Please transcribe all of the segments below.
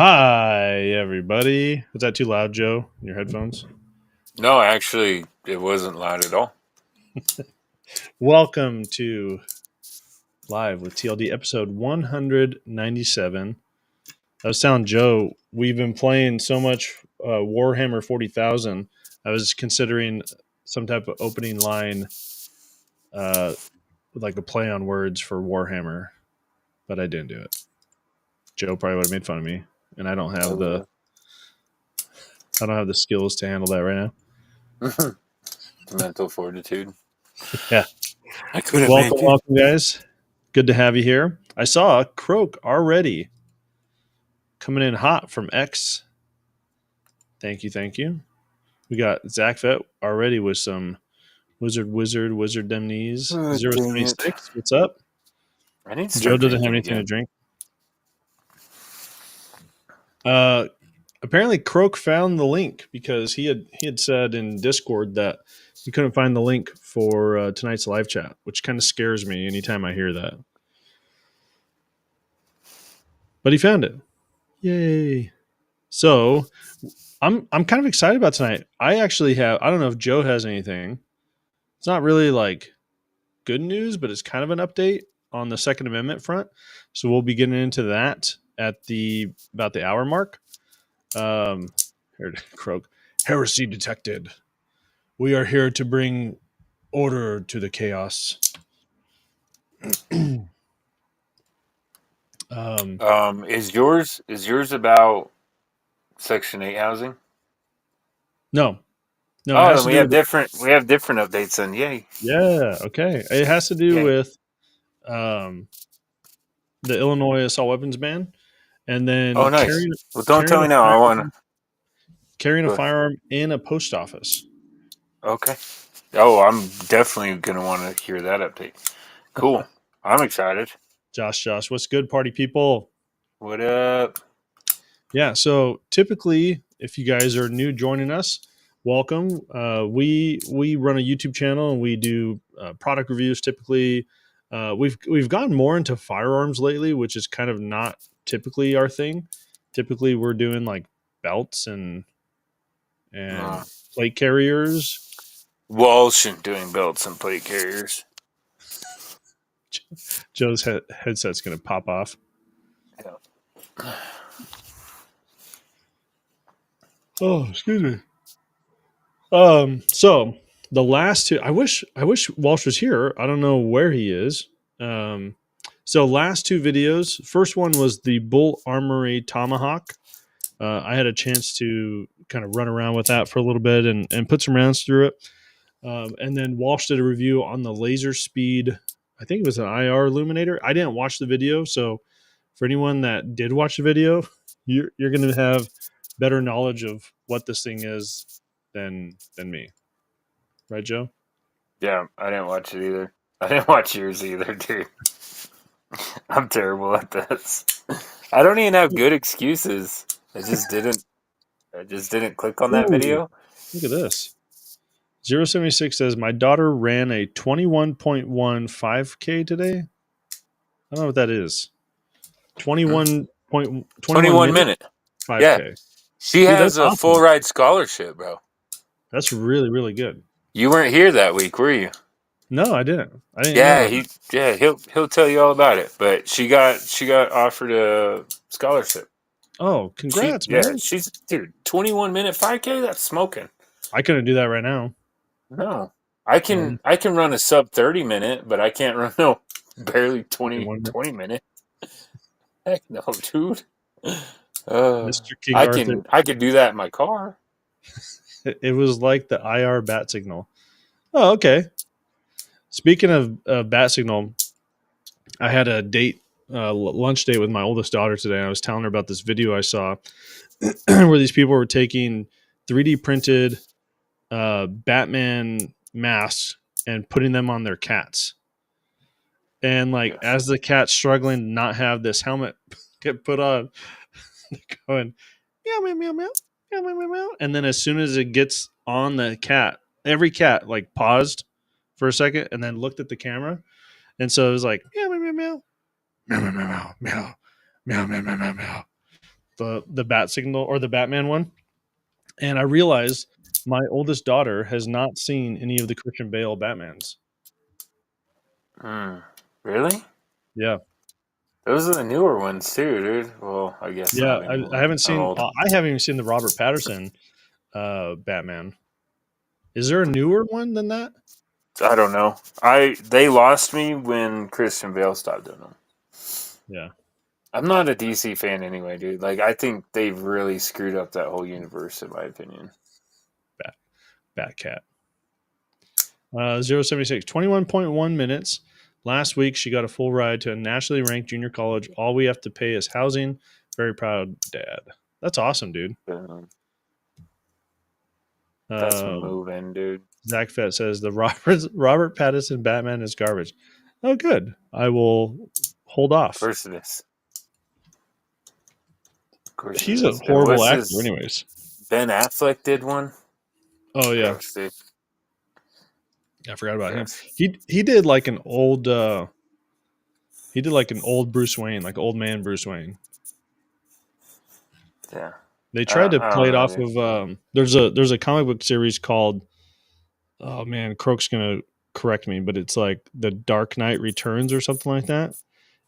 Hi, everybody. Was that too loud, Joe, in your headphones? No, actually, it wasn't loud at all. Welcome to Live with TLD episode 197. I was telling Joe, we've been playing so much Warhammer 40,000. I was considering some type of opening line, with like a play on words for Warhammer, but I didn't do it. Joe probably would have made fun of me, and I don't have the skills to handle that right now. Mental fortitude. Yeah. I couldn't Welcome, make it. welcome, guys. Good to have you here. I saw Croak already coming in hot from X. Thank you, thank you. We got Zach Vet already with some wizard them knees. Oh, dang it. 076, what's up? I need to Joe start doesn't have drinking anything to again. drink. Apparently Croak found the link because he had said in Discord that he couldn't find the link for tonight's live chat, which kind of scares me anytime I hear that. But he found it. Yay. So I'm kind of excited about tonight. I don't know if Joe has anything. It's not really like good news, but it's kind of an update on the Second Amendment front. So we'll be getting into that at about the hour mark. Here, Croak. Heresy detected. We are here to bring order to the chaos. Is yours about Section 8 housing? No, it Oh, has then to we do have with different updates then. Yay. okay. It has to do Yay. with um, the Illinois assault weapons ban, and Oh, then nice. Well, don't tell me now. I want to carrying a go. firearm in a post office. Okay. Oh, I'm definitely going to want to hear that update. Cool. I'm excited. Josh, what's good, party people? What up? Yeah, so typically, if you guys are new joining us, welcome. We run a YouTube channel and we do product reviews. Typically, we've gone more into firearms lately, which is kind of not typically our thing. Typically, we're doing like belts and Uh, plate carriers. Walsh and doing belts and plate carriers. Joe's headset's going to pop off. Yeah. Oh, excuse me. So the last two, I wish Walsh was here. I don't know where he is. So last two videos. First one was the Bul Armory Tomahawk. I had a chance to kind of run around with that for a little bit and put some rounds through it. And then Walsh did a review on the Laserspeed. I think it was an IR illuminator. I didn't watch the video, so for anyone that did watch the video, you're going to have better knowledge of what this thing is than me. Right, Joe? Yeah, I didn't watch it either. I didn't watch yours either, dude. I'm terrible at this. I don't even have good excuses. I just didn't. I just didn't click on that Ooh, video. look at this. 076 says, my daughter ran a 21.1 5K today. I don't know what that is. 21 21 minute minute. Yeah, 5K. she Dude, that's has a awesome. full ride scholarship, bro. That's really, really good. You weren't here that week, were you? No, I didn't. I didn't know Yeah, about that. he'll tell you all about it. But she got offered a scholarship. Oh, congrats, man. She's dude 21 minute 5K. That's smoking. I couldn't do that right now. No, I can run a sub 30 minute, but I can't run no barely 20 minute. Heck no, dude. Mr. King Arthur. I could do that in my car. It was like the IR bat signal. Oh, okay. Speaking of bat signal, I had a lunch date with my oldest daughter today. And I was telling her about this video I saw where these people were taking 3D printed Batman masks and putting them on their cats. And like, Yes. as the cat's struggling to not have this helmet get put on, they're going meow meow meow meow meow meow meow meow. And then as soon as it gets on the cat, every cat like paused for a second and then looked at the camera. And so it was like meow meow meow meow meow meow meow meow meow meow meow meow. the bat signal or the Batman one, and I realized my oldest daughter has not seen any of the Christian Bale Batmans. Really? Yeah, Those are the newer ones too, dude. Well, I guess yeah. not I anymore. haven't I'm seen. old. I haven't even seen the Robert Patterson Batman. Is there a newer one than that? I don't know. They lost me when Christian Bale stopped doing them. Yeah, I'm not a DC fan anyway, dude. Like, I think they've really screwed up that whole universe, in my opinion. Batcat. 076, 21.1 minutes. Last week, she got a full ride to a nationally ranked junior college. All we have to pay is housing. Very proud, Dad. That's awesome, dude. That's moving, dude. Zach Fett says the Robert Pattinson Batman is garbage. Oh, good. I will hold Of off. course it is. Of course He's it a is. And horrible what's actor, his... anyways. Ben Affleck did one? Oh yeah, Gross, dude. I forgot about him. Gross. He did like an old Bruce Wayne, like old man Bruce Wayne. Yeah. They tried to I play don't it know, off dude. of there's a comic book series called, oh man, Croak's gonna correct me, but it's like The Dark Knight Returns or something like that.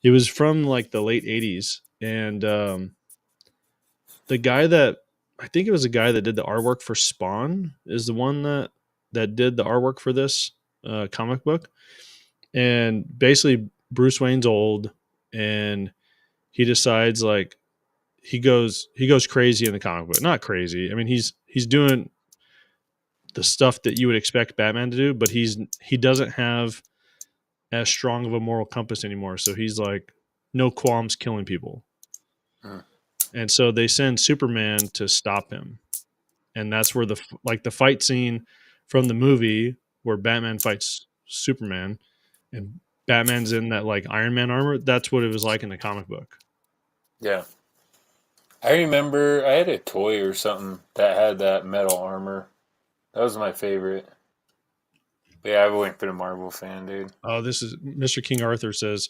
It was from like the late 80s, and the guy that I think it was a guy that did the artwork for Spawn is the one that did the artwork for this comic book. And basically Bruce Wayne's old, and he decides like he goes crazy in the comic book. Not crazy. I mean, he's doing the stuff that you would expect Batman to do, but he doesn't have as strong of a moral compass anymore. So he's like no qualms killing people. Hmm. And so they send Superman to stop him. And that's where the fight scene from the movie where Batman fights Superman and Batman's in that like Iron Man armor, that's what it was like in the comic book. Yeah. I remember I had a toy or something that had that metal armor. That was my favorite. But yeah, I've always been a Marvel fan, dude. Oh, this is Mr. King Arthur says,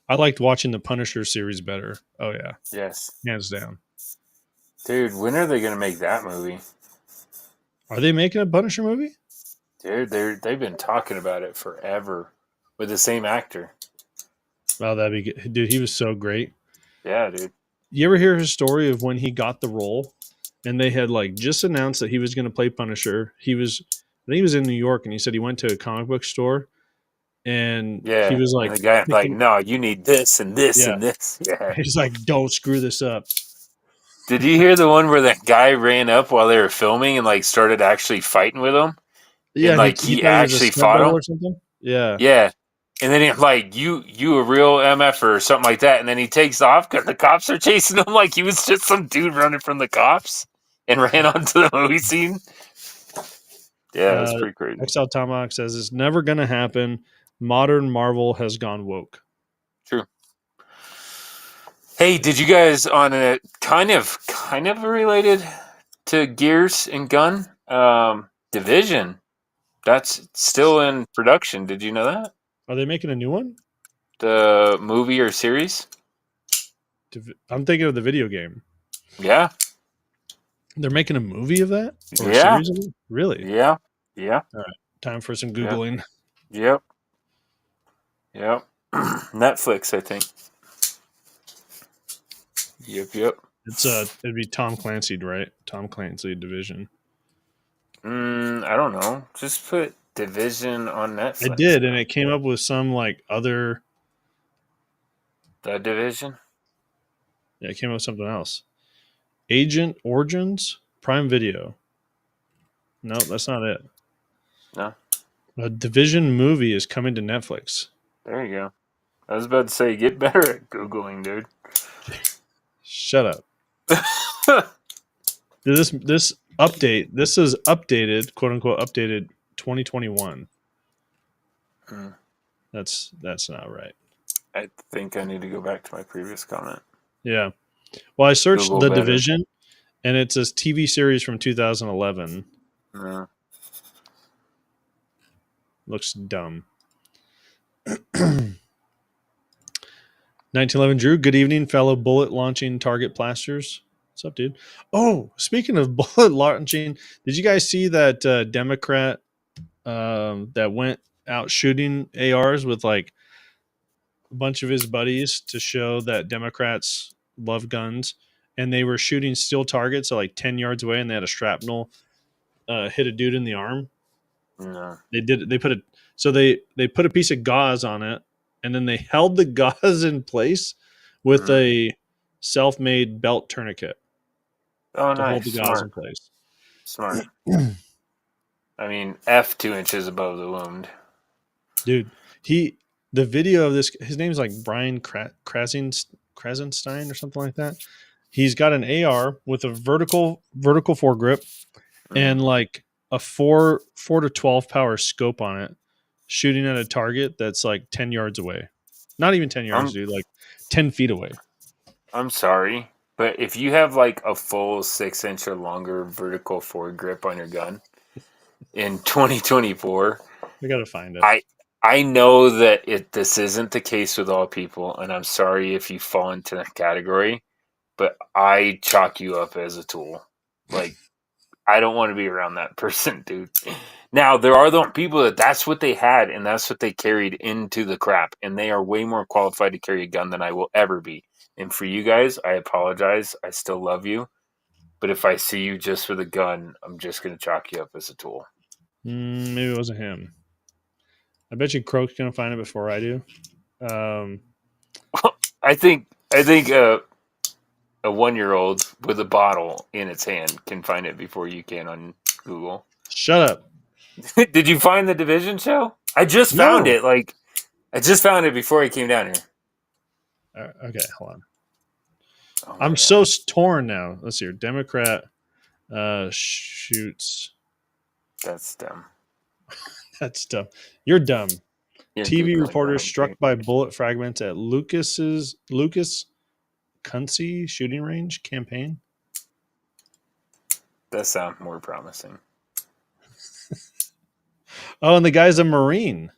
I liked watching the Punisher series better. Oh yeah, Yes. hands down. Dude, when are they going to make that movie? Are they making a Punisher movie? Dude, they've been talking about it forever with the same actor. Oh, that'd be good. Dude, he was so great. Yeah, dude. You ever hear his story of when he got the role and they had like just announced that he was going to play Punisher? I think he was in New York, and he said he went to a comic book store and he Yeah. was And like the guy's like, picking, no, you need this and this yeah. and this. Yeah. He's like, don't screw this up. Did you hear the one where that guy ran up while they were filming and like started actually fighting with him? And Yeah, like he he thought he was a actually stunt fought double him? or something. Yeah. Yeah. And then he's like, you a real MF or something like that. And then he takes off because the cops are chasing him like he was just some dude running from the cops and ran onto the movie scene. Yeah, it's pretty crazy. XL Tomahawk says it's never going to happen. Modern Marvel has gone woke. True. Hey, did you guys on a kind of related to Gears and Gun Division? That's still in production. Did you know that? Are they making a new one? The movie or series? I'm thinking of the video game. Yeah. They're making a movie of that? Or a Yeah. series of it? Really? Yeah. Yeah. All right. Time for some Googling. Yep. Yep. Netflix, I think. Yep. It'd be Tom Clancy, right? Tom Clancy Division. I don't know. Just put Division on Netflix. I did, and it came up with some like other. The Division? Yeah, it came up with something else. Agent Origins, Prime Video. No, that's not it. No. A Division movie is coming to Netflix. There you go. I was about to say, get better at Googling, dude. Shut up. This update. This is updated, quote unquote, updated 2021. That's not right. I think I need to go back to my previous comment. Yeah. Well, I searched Google The better. Division, and it's a TV series from 2011. Looks dumb. 1911 Drew, good evening, fellow bullet launching target plasters. What's up, dude? Oh, speaking of bullet launching, did you guys see that Democrat that went out shooting ARs with like a bunch of his buddies to show that Democrats love guns, and they were shooting steel targets at like 10 yards away, and they had a shrapnel hit a dude in the arm. No. They put a piece of gauze on it, and then they held the gauze in place with a self-made belt tourniquet Oh, to hold the nice. gauze in Smart. place. Smart. I mean, F 2 inches above the wound. Dude, the video of this, his name's like Brian Krasenstein or something like that. He's got an AR with a vertical foregrip and like a 4 to 12 power scope on it, shooting at a target that's like 10 yards away. Not even 10 yards, dude, like 10 feet away. I'm sorry, but if you have like a full 6-inch or longer vertical foregrip on your gun in 2024, We got to find it. I know that this isn't the case with all people, and I'm sorry if you fall into that category, but I chalk you up as a tool. Like, I don't want to be around that person, dude. Now, there are the people that's what they had, and that's what they carried into the crap, and they are way more qualified to carry a gun than I will ever be. And for you guys, I apologize. I still love you. But if I see you just with a gun, I'm just going to chalk you up as a tool. Maybe it wasn't him. I bet you Croak's going to find it before I do. I think a 1-year-old with a bottle in its hand can find it before you can on Google. Shut up. Did you find the Division show? I just found it. Like, I just found it before I came down here. Okay, hold on. Oh I'm God. so torn now. Let's see here. Democrat shoots. That's dumb. That's dumb. You're dumb. You're TV Googling reporter dumb, struck dude. by bullet fragments at Lucas Kunze shooting range campaign. That sounds more promising. Oh, and the guy's a Marine.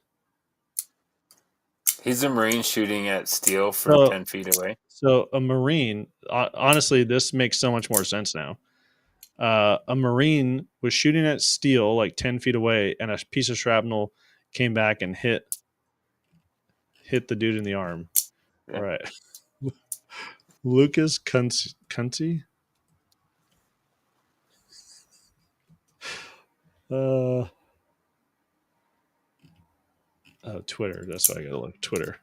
He's a Marine shooting at steel from 10 feet away. So a Marine, honestly, this makes so much more sense now. A Marine was shooting at steel like 10 feet away, and a piece of shrapnel came back and hit the dude in the arm. Yeah. All right. Lucas Kunze? Twitter. That's why I gotta look. Twitter.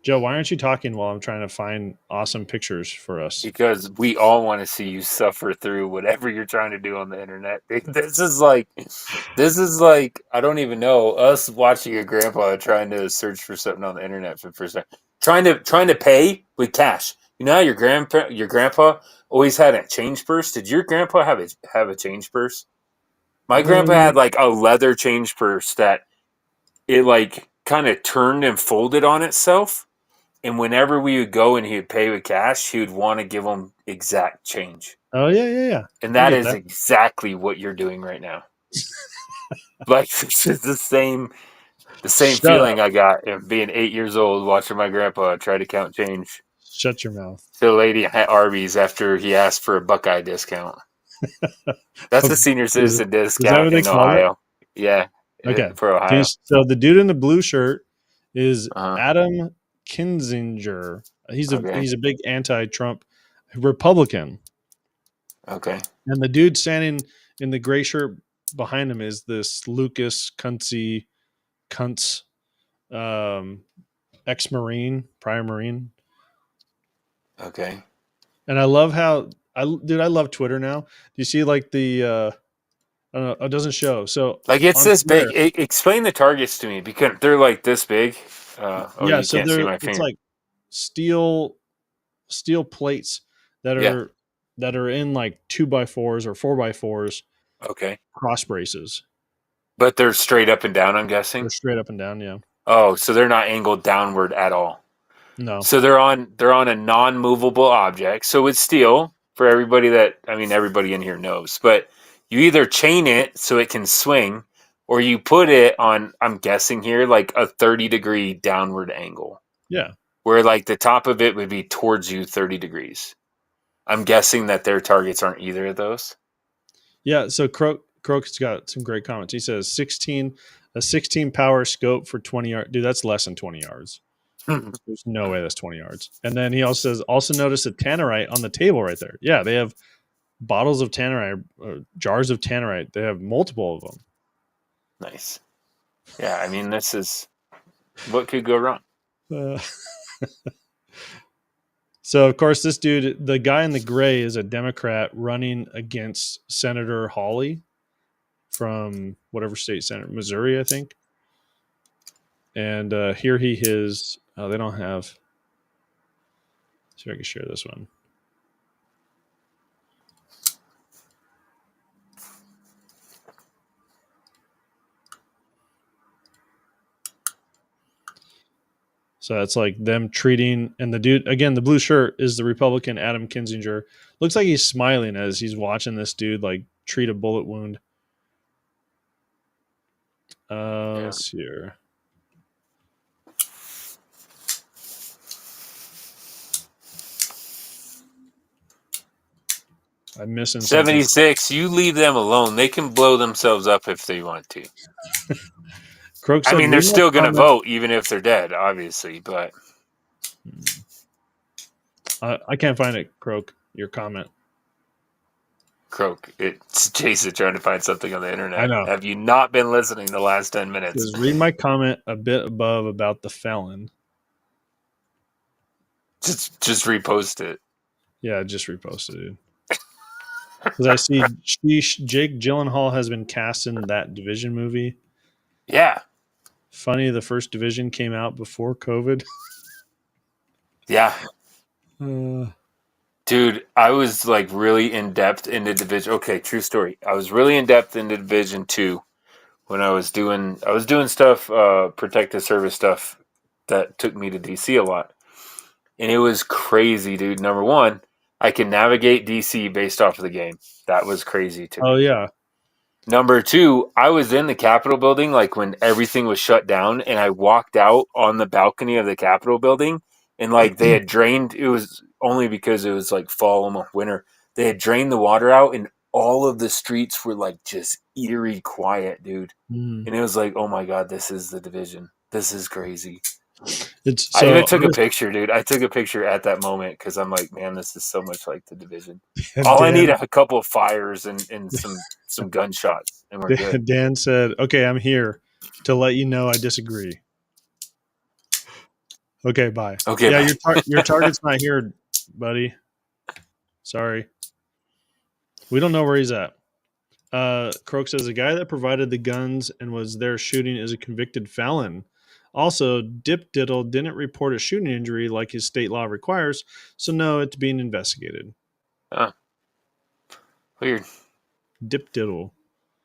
Joe, why aren't you talking while I'm trying to find awesome pictures for us? Because we all want to see you suffer through whatever you're trying to do on the internet. This is like I don't even know, us watching your grandpa trying to search for something on the internet for the first time. Trying to pay with cash. You know how your grandpa always had a change purse? Did your grandpa have a change purse? My grandpa had like a leather change purse that it like kind of turned and folded on itself. And whenever we would go and he would pay with cash, he would want to give them exact change. Oh, yeah. And that is exactly what you're doing right now. Like, this is the same feeling I got of being 8 years old watching my grandpa try to count change. Shut your mouth. To the lady at Arby's after he asked for a Buckeye discount. That's a senior citizen discount in Ohio. Yeah. Okay. For Ohio. So the dude in the blue shirt is Adam Kinzinger. He's a big anti-Trump Republican. Okay. And the dude standing in the gray shirt behind him is this Lucas Kunze, ex-Marine, prior Marine. Okay. And I love how I love Twitter now. Do you see like the I don't know, it doesn't show. So like it's this Twitter, big. Explain the targets to me because they're like this big. So can't see my finger. It's like steel plates that are in like 2x4s or 4x4s. Okay. Cross braces. But they're straight up and down, I'm guessing. They're straight up and down, yeah. Oh, so they're not angled downward at all. No. So they're on a non-movable object. So it's steel for everybody everybody in here knows. But you either chain it so it can swing, or you put it on, I'm guessing here, like a 30-degree downward angle. Yeah. Where like the top of it would be towards you 30 degrees. I'm guessing that their targets aren't either of those. Yeah, so Croak's got some great comments. He says 16 power scope for 20 yards. Dude, that's less than 20 yards. There's no way that's 20 yards. And then he also says, also notice a tannerite on the table right there. Yeah, they have bottles of tannerite, jars of tannerite. They have multiple of them. Nice. Yeah, I mean, this is what could go wrong. So, of course, this dude, the guy in the gray, is a Democrat running against Senator Hawley from whatever state senator, Missouri, I think. And here he is. Oh, they don't have. See if I can share this one. So it's like them treating, and the dude, again, the blue shirt is the Republican Adam Kinzinger. Looks like he's smiling as he's watching this dude like treat a bullet wound. Let's see here. I'm missing 76. You leave them alone. They can blow themselves up if they want to. Croak I said, mean, they're "Read my still going to comment." vote even if they're dead, obviously. But I can't find it, Croak. Your comment. Croak, it's Jason trying to find something on the internet. I know. Have you not been listening the last 10 minutes? Just read my comment a bit above about the felon. Just repost it. Yeah, just reposted it. Because I see Jake Gyllenhaal has been cast in that Division movie. Yeah. Funny, the first Division came out before COVID. Yeah. Dude, I was like really in depth into Division. Okay, true story. I was really in depth into Division 2 when I was doing stuff, protective service stuff that took me to DC a lot. And it was crazy, dude. Number one, I can navigate DC based off of the game. That was crazy to me. Oh, yeah. Number two, I was in the Capitol building like when everything was shut down, and I walked out on the balcony of the Capitol building, and like they had drained, it was only because it was like fall, almost winter. They had drained the water out, and all of the streets were like just eerie quiet, dude. And it was like, oh my God, this is the Division. This is crazy. I even took a picture, dude. I took a picture at that moment because I'm like, man, this is so much like the Division. All I need are a couple of fires and some gunshots, and we're good. Dan said, okay, I'm here to let you know I disagree. Okay, bye. Okay, yeah, bye. Your target's not here, buddy. Sorry. We don't know where he's at. Croak says, the guy that provided the guns and was there shooting is a convicted felon. Also, Dip Diddle didn't report a shooting injury like his state law requires, so no, it's being investigated. Weird. Dip Diddle.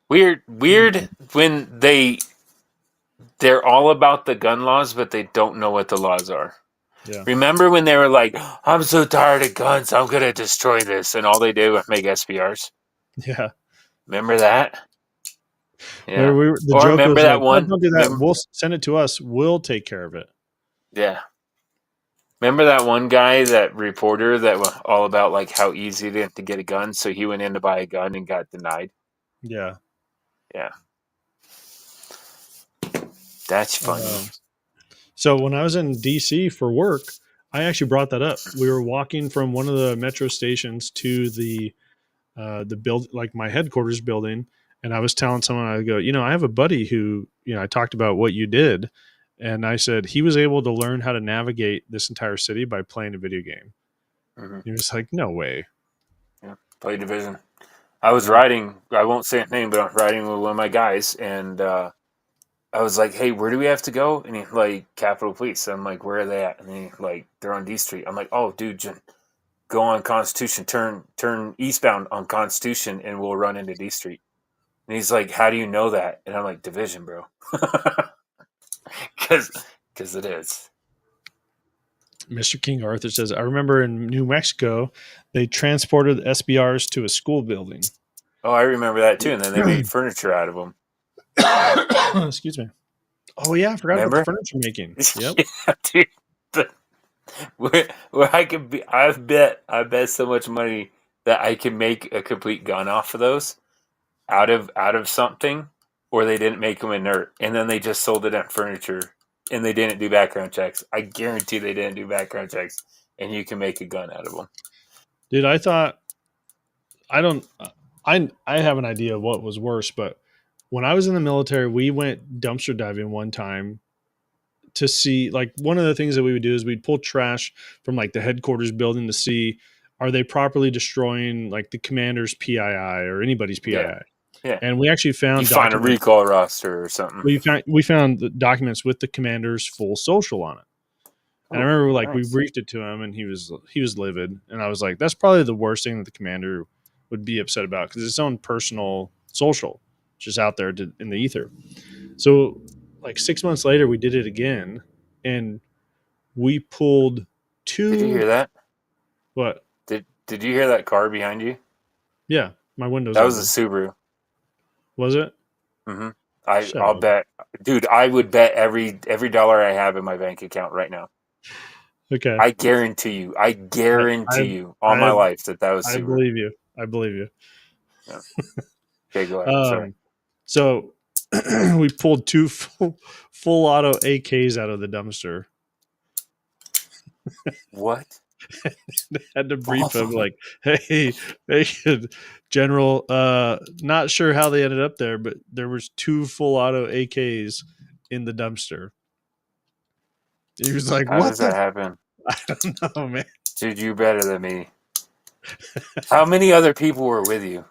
Weird when they're all about the gun laws, but they don't know what the laws are. Yeah. Remember when they were like, I'm so tired of guns, I'm going to destroy this, and all they did was make SPRs? Yeah. Remember that? Yeah. Or remember that one? Don't do that. We'll send it to us. We'll take care of it. Yeah. Remember that one guy, that reporter that was all about like how easy it is to get a gun? So he went in to buy a gun and got denied. Yeah. Yeah. That's funny. So when I was in DC for work, I actually brought that up. We were walking from one of the metro stations to the build, like my headquarters building. And I was telling someone, I go, I have a buddy who, I talked about what you did. And I said, he was able to learn how to navigate this entire city by playing a video game. Mm-hmm. He was like, no way. Yeah, play Division. I was riding, I won't say his name, but I was riding with one of my guys. And I was like, hey, where do we have to go? And he's like, Capitol Police. I'm like, where are they at? And he's like, they're on D Street. I'm like, oh, dude, go on Constitution, turn eastbound on Constitution, and we'll run into D Street. And he's like, how do you know that? And I'm like, Division, bro. Because it is. Mr. King Arthur says, I remember in New Mexico, they transported SBRs to a school building. Oh, I remember that too. And then they made furniture out of them. Excuse me. Oh, yeah. I forgot about the furniture making. Yep. Yeah, dude. where I could be. I bet so much money that I can make a complete gun off of those out of something, or they didn't make them inert, and then they just sold it at furniture, and they didn't do background checks. I guarantee they didn't do background checks, and you can make a gun out of them. Dude, I thought I don't I have an idea of what was worse, but when I was in the military, we went dumpster diving one time to see, like, one of the things that we would do is we'd pull trash from like the headquarters building to see, are they properly destroying like the commander's PII or anybody's Yeah, PII. yeah. And we actually You found find a documents. recall roster or something. We found the documents with the commander's full social on it. And I Oh, remember, like, we nice. briefed it to him, and he was livid. And I was like, that's probably the worst thing that the commander would be upset about, because it's his own personal social just out there in the ether. So, like, 6 months later, we did it again, and we pulled Did you hear two. that? What? Did you hear that car behind you? Yeah, my window's That was a open. Subaru. Was it? Mm-hmm. Shut I'll up. bet, dude. I would bet every dollar I have in my bank account right now. Okay. I guarantee you. I I guarantee I you on my I, life that was I Subaru. believe you. I believe you. Yeah. Okay, go ahead. Sorry. Um, so we pulled two full auto AKs out of the dumpster. What? Had to brief him, like, hey, hey, General, not sure how they ended up there, but there was two full auto AKs in the dumpster. He was like, How what does that the? happen? I don't know, man. Dude, you better than me. How many other people were with you?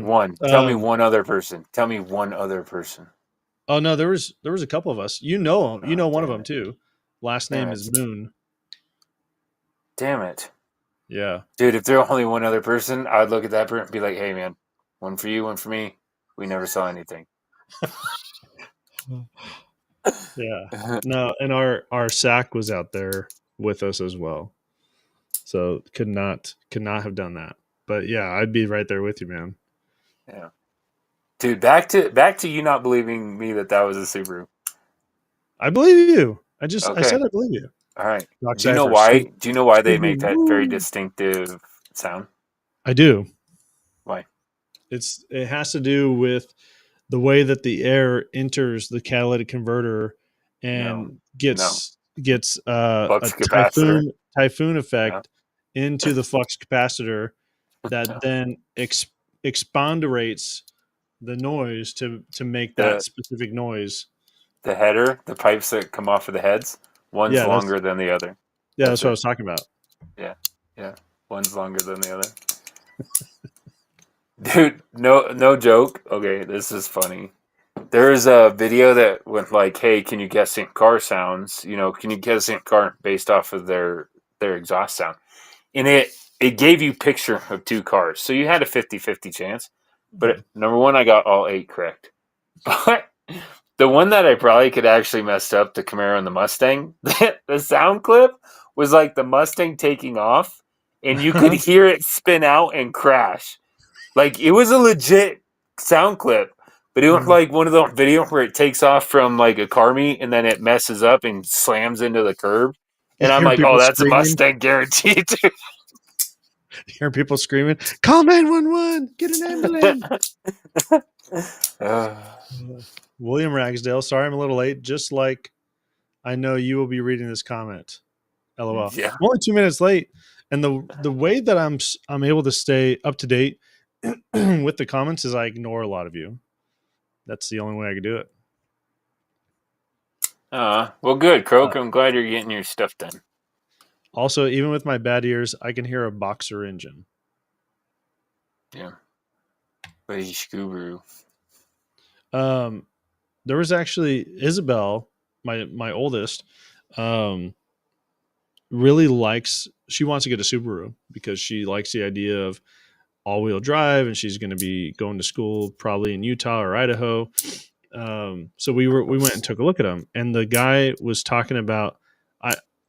One. Tell me um, one other person. Tell me one other person. oh no, there was a couple of us. You Oh, know one of damn them it. too. Last Damn name is it. Moon. Damn it. Yeah. Dude, if there were only one other person, I would look at that person and be like, hey, man, one for you, one for me. We never saw anything. Yeah. No, and our SAC was out there with us as well. So could not have done that. But yeah, I'd be right there with you, man. Yeah. Dude, back to you not believing me that was a Subaru. I believe you. I Okay. said I believe you. All right. Doc Do you know Cypher, why? Do you know why they make Scooby, that very woo. distinctive sound? I do. Why? It has to do with the way that the air enters the catalytic converter No. and No. gets a Flux capacitor. typhoon No. effect into the flux capacitor that No. then exponderates the noise to make that The specific noise. the header, the pipes that come off of the heads, one's Yeah, longer than the other. that's That's what I it. was talking about. Yeah. Yeah. One's longer than the other. Dude, no joke. Okay, this is funny. There's a video that went like, "Hey, can you guess in car sounds? You know, can you guess in car based off of their exhaust sound?" And it gave you picture of two cars, so you had a 50-50 chance. But number one, I got all eight correct. But the one that I probably could actually messed up, the Camaro and the Mustang, the sound clip was like the Mustang taking off, and you could hear it spin out and crash. Like it was a legit sound clip, but it was like one of those videos where it takes off from like a car meet and then it messes up and slams into the curb. You And I'm hear like, people oh, that's a screaming. Mustang guaranteed. You hear people screaming, "Call 911! Get an ambulance!" uh, William Ragsdale, sorry I'm a little late. Just like I know you will be reading this comment. LOL. yeah. I'm only 2 minutes late, and the way that I'm able to stay up to date with the comments is I ignore a lot of you. That's the only way I can do it. Well, good, Uh, Croak. I'm glad you're getting your stuff done. Also, even with my bad ears, I can hear a boxer engine. Yeah. But Scoobaroo. Um, there was actually Isabel, my oldest, um, really likes. She wants to get a Subaru because she likes the idea of all-wheel drive, and she's going to be going to school probably in Utah or Idaho. So we went and took a look at them, and the guy was talking about.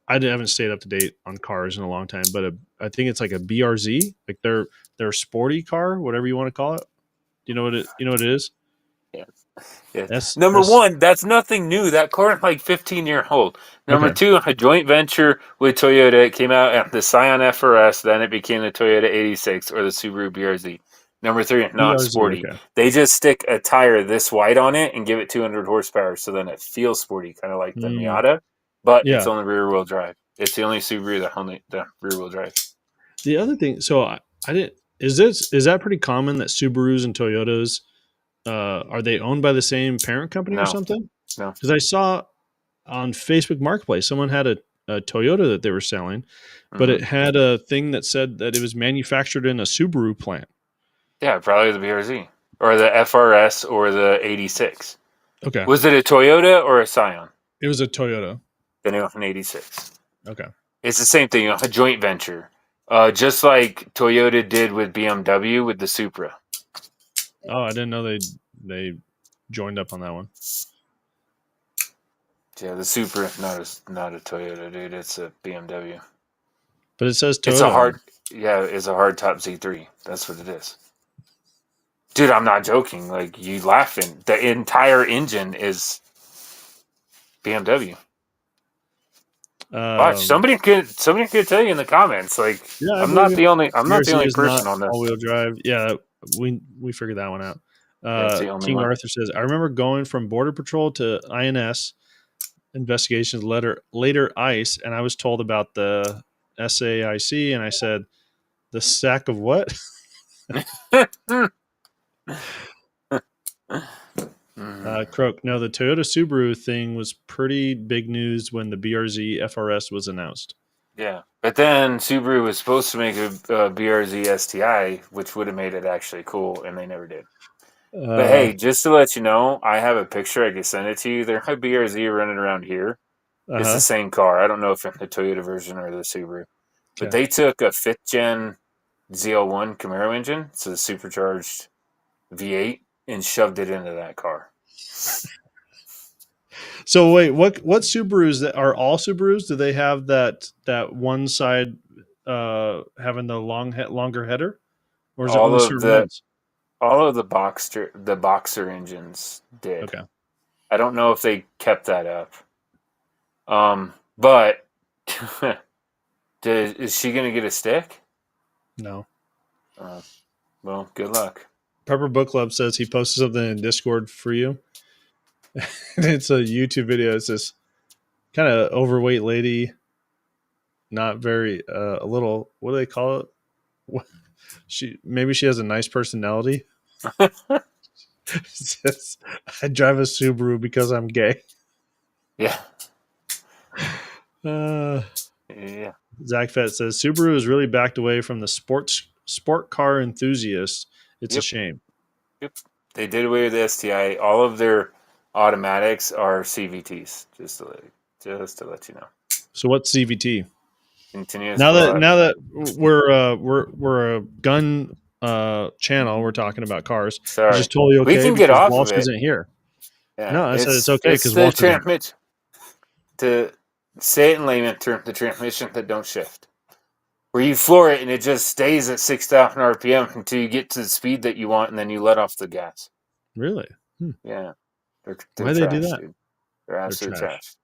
I haven't stayed up to date on cars in a long time, but I think it's like a BRZ, like their sporty car, whatever you want to call it. Do you know what it is? Yeah. Yeah. S Number S. one, that's nothing new. That car is like 15-year old. Number Okay. two, a joint venture with Toyota. It came out at the Scion FRS, then it became the Toyota 86 or the Subaru BRZ. Number three, not BRZ. sporty. Okay. They just stick a tire this wide on it and give it 200 horsepower, so then it feels sporty, kind of like the Mm, Miata, but it's yeah. only rear wheel drive. It's the only Subaru that only the rear wheel drive. The other thing, so I didn't. Is that pretty common that Subarus and Toyotas are they owned by the same parent company or No, something? no. Because I saw on Facebook Marketplace someone had a Toyota that they were selling, but Mm-hmm. it had a thing that said that it was manufactured in a Subaru plant. Yeah, probably the BRZ or the FRS or the 86. Okay, Was it a Toyota or a Scion? it was a Toyota. Then it was an 86. Okay, It's the same thing, a joint venture. Just like Toyota did with BMW with the Supra. oh, I didn't know they joined up on that one. Yeah, the Supra, not a Toyota, dude. It's a BMW. But it says It's a Toyota on it. it's a hardtop Z3. That's what it is. Dude, I'm not joking. Like, you laughing. The entire engine is BMW. Watch, somebody could tell you in the comments. Like, Yeah, I I'm believe not you. the only BRC is person not on this. all-wheel drive. Yeah, we figured that one out. That's the only King one. Arthur says, I remember going from Border Patrol to INS investigations, later ICE, and I was told about the SAIC, and I said, the sack of what? Croak. No, the Toyota Subaru thing was pretty big news when the BRZ FRS was announced. Yeah, but then Subaru was supposed to make a BRZ STI, which would have made it actually cool, and they never did. But Uh, hey, just to let you know, I have a picture. I can send it to you. There's a BRZ running around here. It's the uh-huh. same car. I don't know if it's the Toyota version or the Subaru. But Okay. they took a 5th gen ZL1 Camaro engine, so the supercharged V8, and shoved it into that car. So wait, what Subarus that are all Subarus? Do they have that one side having the longer header, or is it All only of certain the ones? Boxer engines did. Okay. I don't know if they kept that up. But is she gonna get a stick? No. Well, good luck. Pepper Book Club says he posted something in Discord for you. It's a YouTube video. It's this kind of overweight lady, not very a little. What do they call it? Maybe she has a nice personality. It says, I drive a Subaru because I'm gay. Yeah. Uh, Yeah. Zach Fett says Subaru has really backed away from the sport car enthusiasts. It's a Yep. shame. Yep. They did away with the STI. All of their automatics are CVTs. Just to let you know. So what's CVT? Continuous Now flow. that we're a gun channel, we're talking about cars. Sorry. It's just totally We okay can get because off Walsh of it. isn't here. Yeah. No, I said it's okay It's because the Walsh isn't. transmission. To say it in layman terms, the transmission that don't shift. Where you floor it and it just stays at 6,000 RPM until you get to the speed that you want, and then you let off the gas. Really? Yeah. They're Why trash, they do that? dude. They're absolute trash.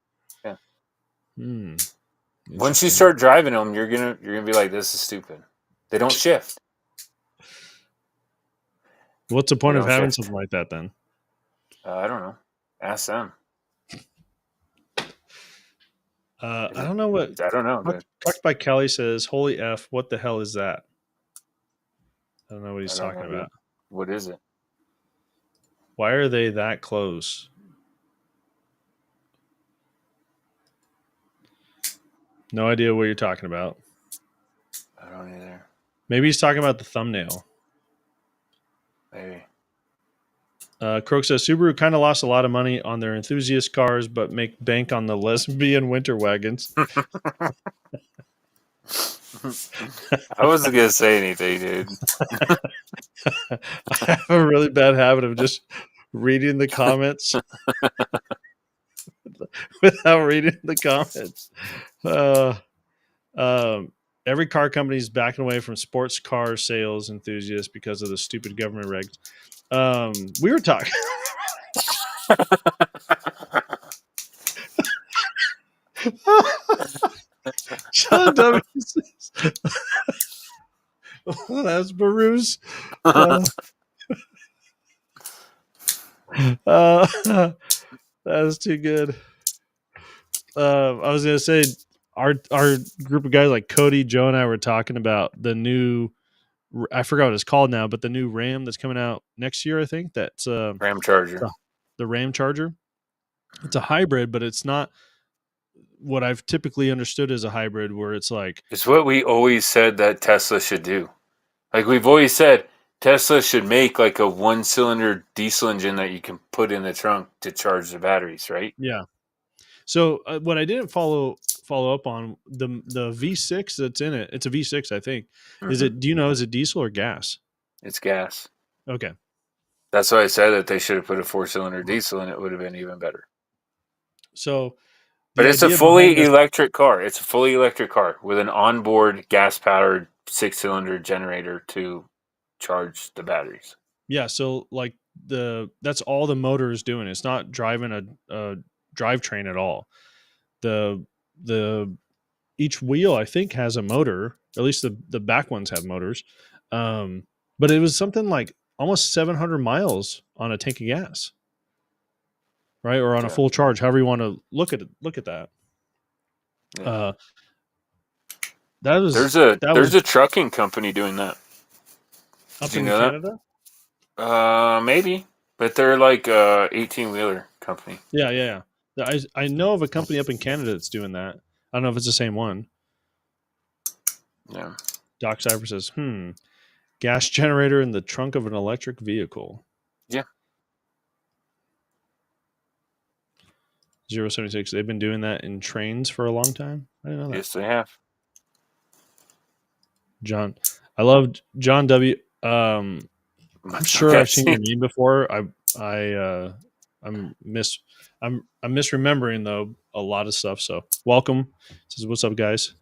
Yeah. Once you start driving them, you're gonna be like, this is stupid. They don't shift. What's the point of having something like that then? I don't know. Ask them. I don't know what. I don't know. Talked by Kelly says, "Holy F, what the hell is that?" I don't know what he's talking about. What is it? Why are they that close? No idea what you're talking about. I don't either. Maybe he's talking about the thumbnail. Maybe. Croak says Subaru kind of lost a lot of money on their enthusiast cars, but make bank on the lesbian winter wagons. I wasn't gonna say anything, dude. I have a really bad habit of just reading the comments without reading the comments. Every car company is backing away from sports car sales enthusiasts because of the stupid government regs. We were talking. John W. says, that's Baru's. That's too good. I was gonna say our group of guys like Cody, Joe, and I were talking about the new. I forgot what it's called now, but the new Ram that's coming out next year. I think that's Ram Charger. the Ram Charger. It's a hybrid, but it's not what I've typically understood as a hybrid, where it's like It's what we always said that Tesla should do. Like we've always said, Tesla should make like a 1-cylinder diesel engine that you can put in the trunk to charge the batteries, right? yeah. So what I didn't follow up on the V6 that's in it. It's a V6, I think. Is it? Do you know? Is it diesel or gas? It's gas. Okay. That's why I said that they should have put a 4-cylinder diesel, and it would have been even better. So, But the it's a idea fully behind this, electric car. It's a fully electric car with an onboard gas-powered 6-cylinder generator to charge the batteries. yeah. So like that's all the motor is doing. It's not driving a drivetrain at all. The each wheel I think has a motor. At least the back ones have motors. But it was something like almost 700 miles on a tank of gas, right? Or on a Yeah. full charge, however you want to look at it. Look at that. Yeah. That was There's a trucking company doing that. up Did you in know Canada. that? Maybe, but they're like a 18-wheeler company. Yeah. I know of a company up in Canada that's doing that. I don't know if it's the same one. Yeah. Doc Cypher says, gas generator in the trunk of an electric vehicle. Yeah. 076. They've been doing that in trains for a long time. I didn't know that. Yes, they have. John, I love John W. I'm sure I've seen your name before. I'm misremembering though a lot of stuff. So welcome. Says what's up, guys.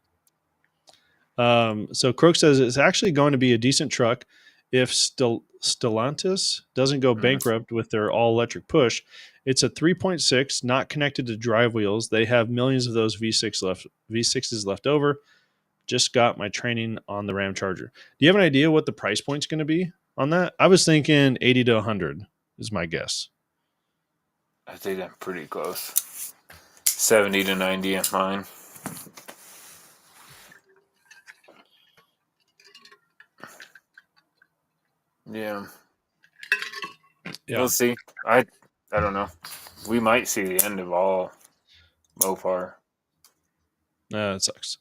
So Croak says it's actually going to be a decent truck if Stellantis doesn't go bankrupt with their all-electric push. It's a 3.6, not connected to drive wheels. They have millions of those V6s left over. Just got my training on the Ram Charger. Do you have an idea what the price point's going to be on that? I was thinking 80 to 100 is my guess. I think I'm pretty close. 70 to 90 at mine. Yeah. We'll see. I don't know. We might see the end of all Mopar. That sucks.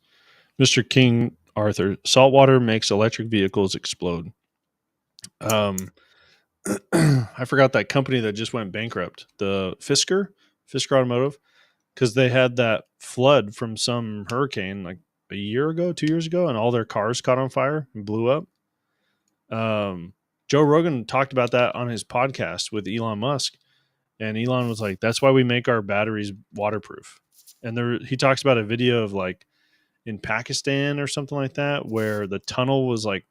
Mr. King Arthur, saltwater makes electric vehicles explode. I forgot that company that just went bankrupt, the Fisker Automotive, because they had that flood from some hurricane like a year ago, 2 years ago, and all their cars caught on fire and blew up. Joe Rogan talked about that on his podcast with Elon Musk, and Elon was like, "That's why we make our batteries waterproof." And he talks about a video of like in Pakistan or something like that, where the tunnel was like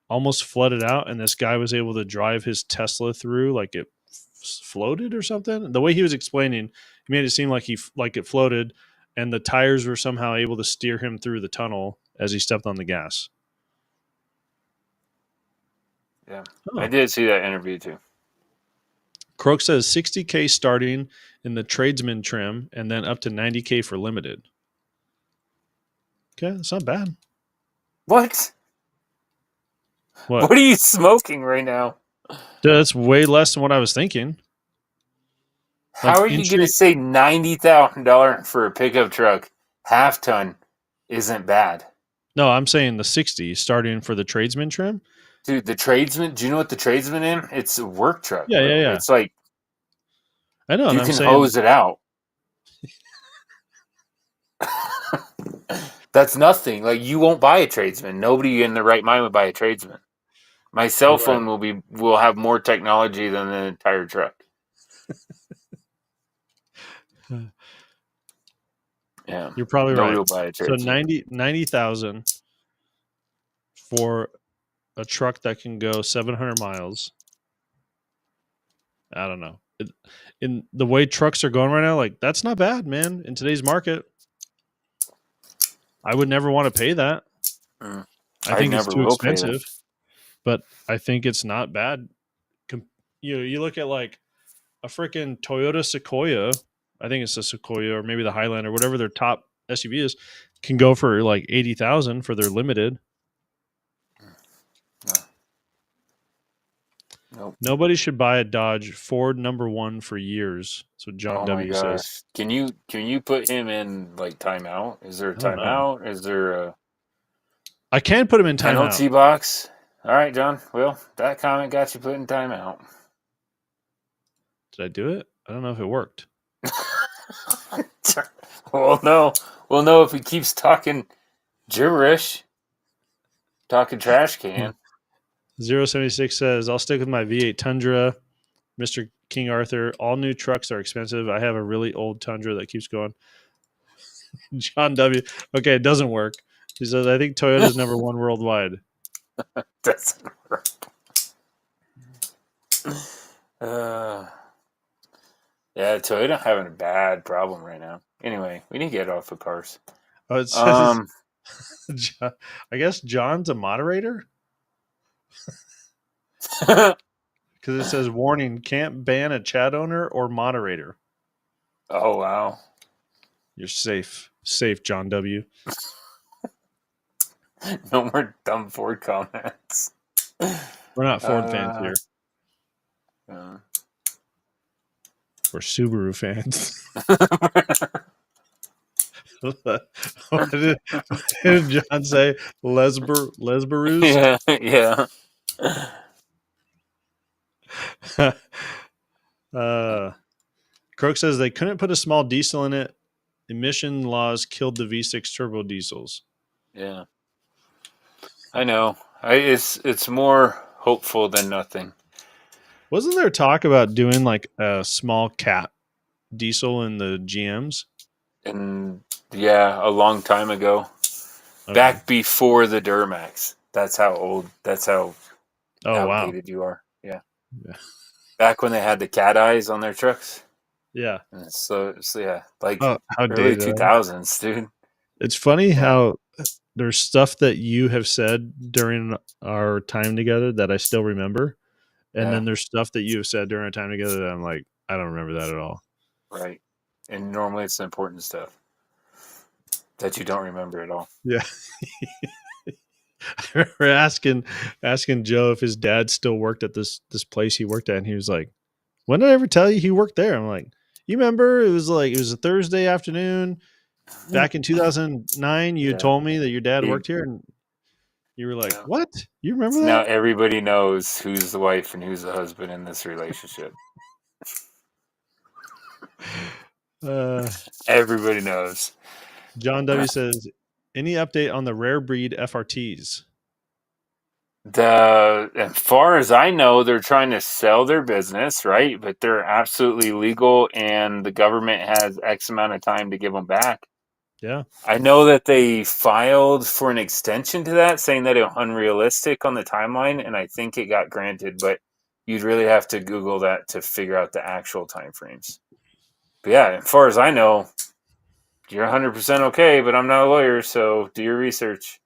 almost flooded out, and this guy was able to drive his Tesla through, like it floated or something. The way he was explaining, he made it seem like it floated, and the tires were somehow able to steer him through the tunnel as he stepped on the gas. Yeah, I did see that interview too. Croak says $60K starting in the tradesman trim, and then up to $90K for limited. Okay, that's not bad. What? What are you smoking right now? That's way less than what I was thinking. How are you going to say $90,000 for a pickup truck, half ton, isn't bad? No, I'm saying the 60 starting for the tradesman trim. Dude, the tradesman. Do you know what the tradesman is? It's a work truck. Yeah, bro. yeah. It's like I know. You can hose it out. That's nothing. Like you won't buy a tradesman. Nobody in their right mind would buy a tradesman. My cell phone will have more technology than the entire truck. Yeah, you're probably nobody right. will buy a tradesman. So 90,000 for a truck that can go 700 miles. I don't know. in the way trucks are going right now, like that's not bad, man. In today's market, I would never want to pay that. I I think it's never too will pay them. expensive, but I think it's not bad. You look at like a freaking Toyota Sequoia. I think it's a Sequoia or maybe the Highlander, whatever their top SUV is, can go for like 80,000 for their limited. No. Nope. Nobody should buy a Dodge Ford #1 for years. That's what John Oh my W gosh. says. Can you put him in like timeout? Is there a I don't know. timeout? Is there a I can put him in timeout. penalty box? All right, John. Well, that comment got you put in timeout. Did I do it? I don't know if it worked. Well, no. We'll know if he keeps talking gibberish, talking trash can. 076 says, I'll stick with my V8 Tundra. Mr. King Arthur, all new trucks are expensive. I have a really old Tundra that keeps going. John W. Okay, it doesn't work. He says, I think Toyota's #1 worldwide. Doesn't work. Yeah, Toyota having a bad problem right now. Anyway, we need to get off of cars. Oh, it says, I guess John's a moderator? Because it says, warning, can't ban a chat owner or moderator. Oh, wow. You're safe. Safe, John W. No more dumb Ford comments. We're not Ford fans here. We're Subaru fans. what did John say? Lesbaroos? Yeah. Croak says they couldn't put a small diesel in it. Emission laws killed the V6 turbo diesels. Yeah. I know. It's more hopeful than nothing. Wasn't there talk about doing like a small cat diesel in the GMs? And yeah, a long time ago. Okay. Back before the Duramax. That's how outdated you are. Yeah. Back when they had the cat eyes on their trucks. Yeah. And so yeah, like how early 2000s, dude. It's funny how there's stuff that you have said during our time together that I still remember. And then there's stuff that you have said during our time together that I'm like, I don't remember that at all. Right. And normally it's the important stuff that you don't remember at all. Yeah. I remember asking Joe if his dad still worked at this place he worked at, and he was like, when did I ever tell you he worked there? I'm like, you remember it was a Thursday afternoon back in 2009. You had told me that your dad worked here, and you were like, what? You remember that? Now everybody knows who's the wife and who's the husband in this relationship. Everybody knows. John W. says, any update on the rare breed FRTs? As far as I know, they're trying to sell their business, right? But they're absolutely legal, and the government has X amount of time to give them back. Yeah. I know that they filed for an extension to that, saying that it was unrealistic on the timeline, and I think it got granted, but you'd really have to Google that to figure out the actual timeframes. But yeah, as far as I know, you're 100% okay, but I'm not a lawyer, so do your research.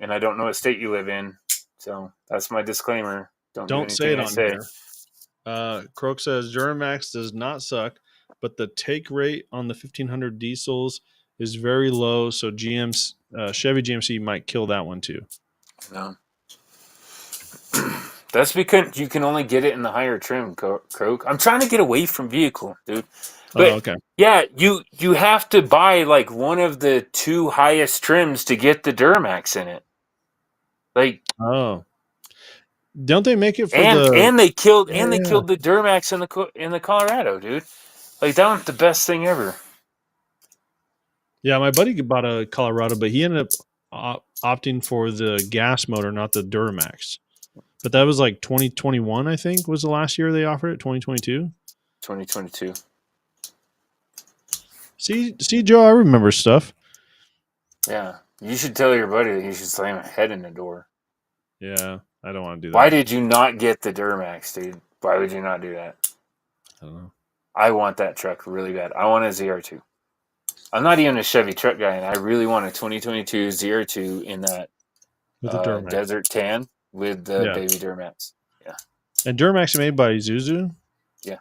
And I don't know what state you live in, so that's my disclaimer. Don't say it on here. Croak says Duramax does not suck, but the take rate on the 1500 diesels is very low, so Chevy GMC might kill that one too. No. That's because you can only get it in the higher trim, Croak. I'm trying to get away from vehicle, dude. But okay. Yeah, you have to buy like one of the 2 highest trims to get the Duramax in it. Like, don't they make it for and they killed the Duramax in the Colorado, dude. Like, that was the best thing ever. Yeah, my buddy bought a Colorado, but he ended up opting for the gas motor, not the Duramax. But that was like 2021, I think, was the last year they offered it. 2022. 2022. See, Joe, I remember stuff. Yeah, you should tell your buddy that he should slam a head in the door. Yeah, I don't want to do that. Why did you not get the Duramax, dude? Why would you not do that? I don't know. I want that truck really bad. I want a ZR2. I'm not even a Chevy truck guy, and I really want a 2022 ZR2 in that With the Duramax. desert tan with the baby Duramax. Yeah. And Duramax are made by Isuzu. Yeah.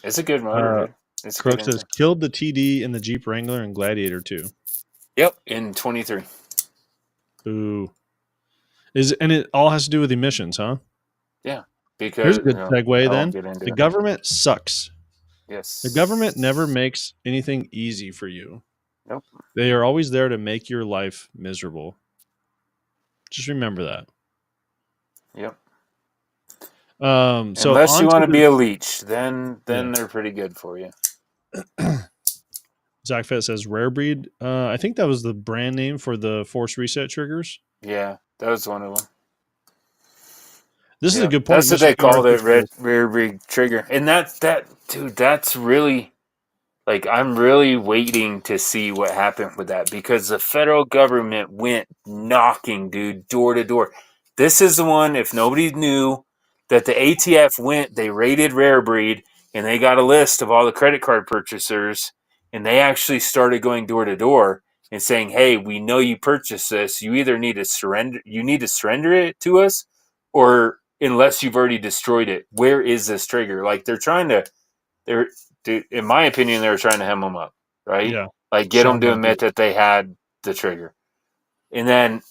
It's a good motor, dude. It's a Crook good says engine. killed the TD in the Jeep Wrangler and Gladiator too. Yep, in 23. Ooh. And it all has to do with emissions, huh? Yeah. Because Here's a good segue I then. won't get into The it. government sucks. Yes. The government never makes anything easy for you. Nope. They are always there to make your life miserable. Just remember that. Yep. So unless you want to the, be a leech, then they're pretty good for you. Zach Fett says rare breed. I think that was the brand name for the force reset triggers. Yeah, that was one of them. This is a good point. That's what they Mr. King called Arthur it, says. rear breed trigger. And dude, that's really, like, I'm really waiting to see what happened with that because the federal government went knocking, dude, door to door. This is the one, if nobody knew, that the ATF went, they raided rare breed, and they got a list of all the credit card purchasers, and they actually started going door to door and saying, hey, we know you purchased this. You either need to surrender it to us, or unless you've already destroyed it, where is this trigger? Like, they're in my opinion, they were trying to hem them up, right? Yeah. Like, get them to admit that they had the trigger. And then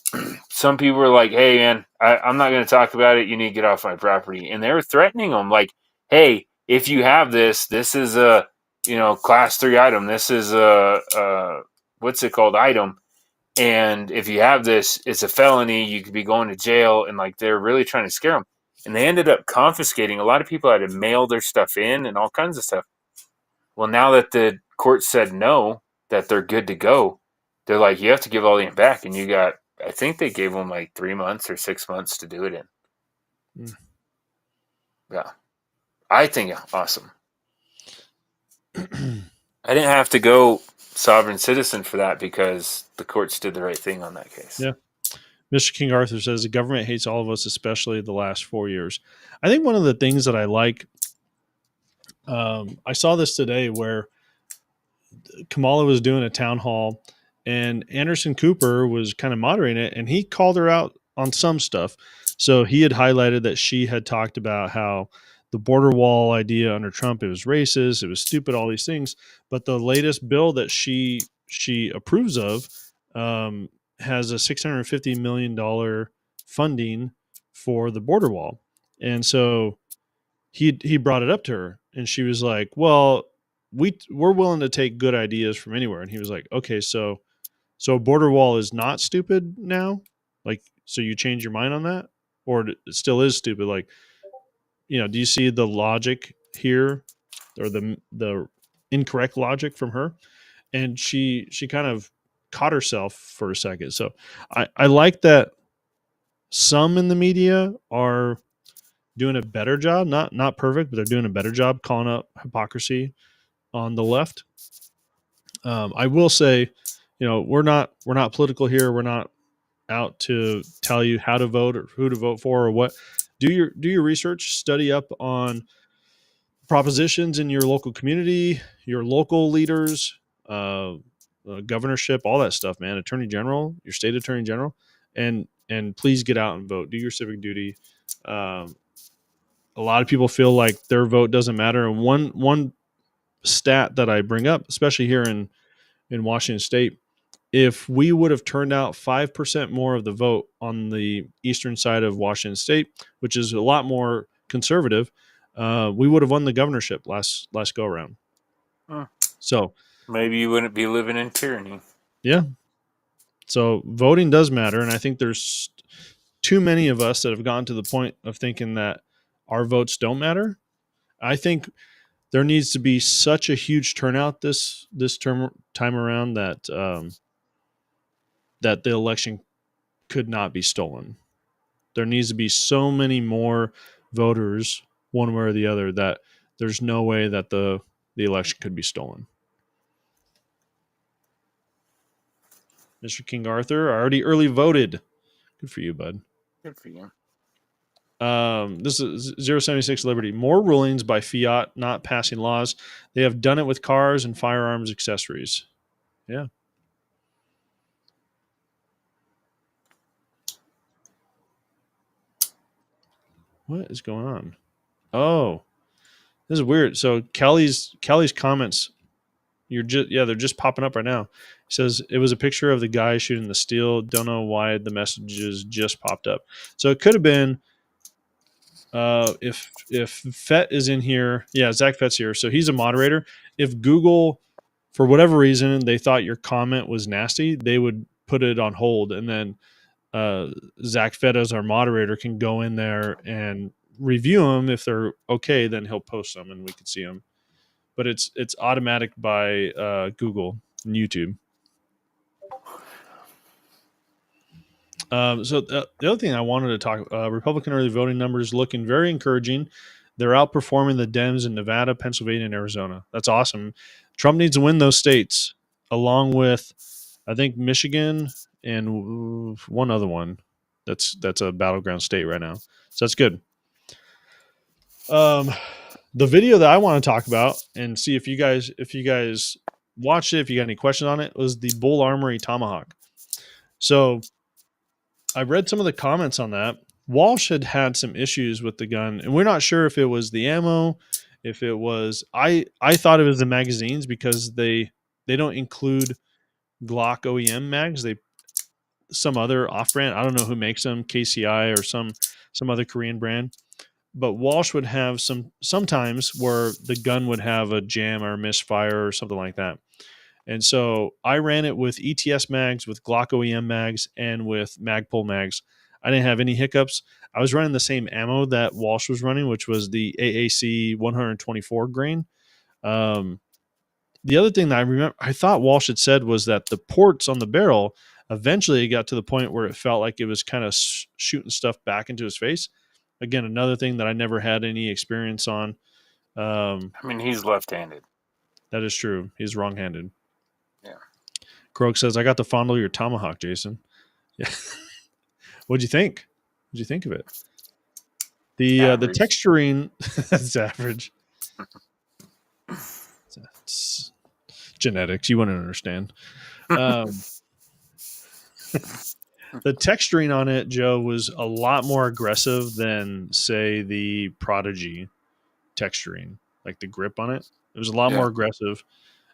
some people were like, hey, man, I'm not going to talk about it. You need to get off my property. And they were threatening them like, hey, if you have this is a, class 3 item. This is a what's it called, item. And if you have this, it's a felony. You could be going to jail. And, like, they're really trying to scare them. And they ended up confiscating. A lot of people had to mail their stuff in and all kinds of stuff. Well, now that the court said no, that they're good to go, they're like, you have to give all the back. And I think they gave them like 3 months or 6 months to do it in. Yeah. I think awesome. I didn't have to go sovereign citizen for that because the courts did the right thing on that case. Yeah. Mr. King Arthur says the government hates all of us, especially the last 4 years. I think one of the things that I like, I saw this today where Kamala was doing a town hall and Anderson Cooper was kind of moderating it and he called her out on some stuff. So he had highlighted that she had talked about how the border wall idea under Trump, it was racist, it was stupid, all these things. But the latest bill that she approves of has a $650 million funding for the border wall. And so he brought it up to her and she was like, well, we're willing to take good ideas from anywhere. And he was like, okay, so a border wall is not stupid now? Like, so you change your mind on that? Or it still is stupid? Like, do you see the logic here or the incorrect logic from her? And she kind of caught herself for a second. So I like that some in the media are doing a better job, not perfect, but they're doing a better job calling out hypocrisy on the left. I will say, we're not political here. We're not out to tell you how to vote or who to vote for or what. Do your research, study up on propositions in your local community, your local leaders, governorship, all that stuff, man. Attorney General, your state attorney general, and please get out and vote. Do your civic duty. A lot of people feel like their vote doesn't matter. And one stat that I bring up, especially here in Washington State, if we would have turned out 5% more of the vote on the eastern side of Washington State, which is a lot more conservative, we would have won the governorship last go around. So maybe you wouldn't be living in tyranny. Yeah. So voting does matter, and I think there's too many of us that have gotten to the point of thinking that our votes don't matter. I think there needs to be such a huge turnout this time around that that the election could not be stolen. There needs to be so many more voters, one way or the other, that there's no way that the election could be stolen. Mr. King Arthur, I already early voted. Good for you, bud. Good for you. This is 076 Liberty. More rulings by Fiat not passing laws. They have done it with cars and firearms accessories. Yeah. What is going on? Oh, this is weird. So Kelly's comments, they're just popping up right now. He says it was a picture of the guy shooting the steel. Don't know why the messages just popped up. So it could have been if Fett is in here. Yeah, Zach Fett's here. So he's a moderator. If Google, for whatever reason, they thought your comment was nasty, they would put it on hold, and then Zach Fett as our moderator can go in there and review them. If they're okay, then he'll post them and we can see them. But it's automatic by Google and YouTube. So the other thing I wanted to talk, Republican early voting numbers looking very encouraging. They're outperforming the Dems in Nevada, Pennsylvania, and Arizona. That's awesome. Trump needs to win those states, along with, I think, Michigan and one other one. That's a battleground state right now. So that's good. The video that I want to talk about and see if you guys watched it, if you got any questions on it, was the Bul Armory Tomahawk. So I read some of the comments on that. Walsh had some issues with the gun, and we're not sure if it was the ammo, if it was I thought it was the magazines because they don't include Glock OEM mags. They some other off-brand. I don't know who makes them, KCI or some other Korean brand. But Walsh would have sometimes where the gun would have a jam or a misfire or something like that. And so I ran it with ETS mags, with Glock OEM mags, and with Magpul mags. I didn't have any hiccups. I was running the same ammo that Walsh was running, which was the AAC 124 grain. The other thing that I thought Walsh had said was that the ports on the barrel eventually got to the point where it felt like it was kind of shooting stuff back into his face. Again, another thing that I never had any experience on. I mean, he's left-handed. That is true. He's wrong-handed. Yeah. Croak says, I got to fondle your tomahawk, Jason. Yeah. What'd you think? What'd you think of it? The texturing, that's average. It's genetics. You wouldn't understand. The texturing on it, Joe, was a lot more aggressive than, say, the Prodigy texturing, like the grip on it. It was a lot more aggressive.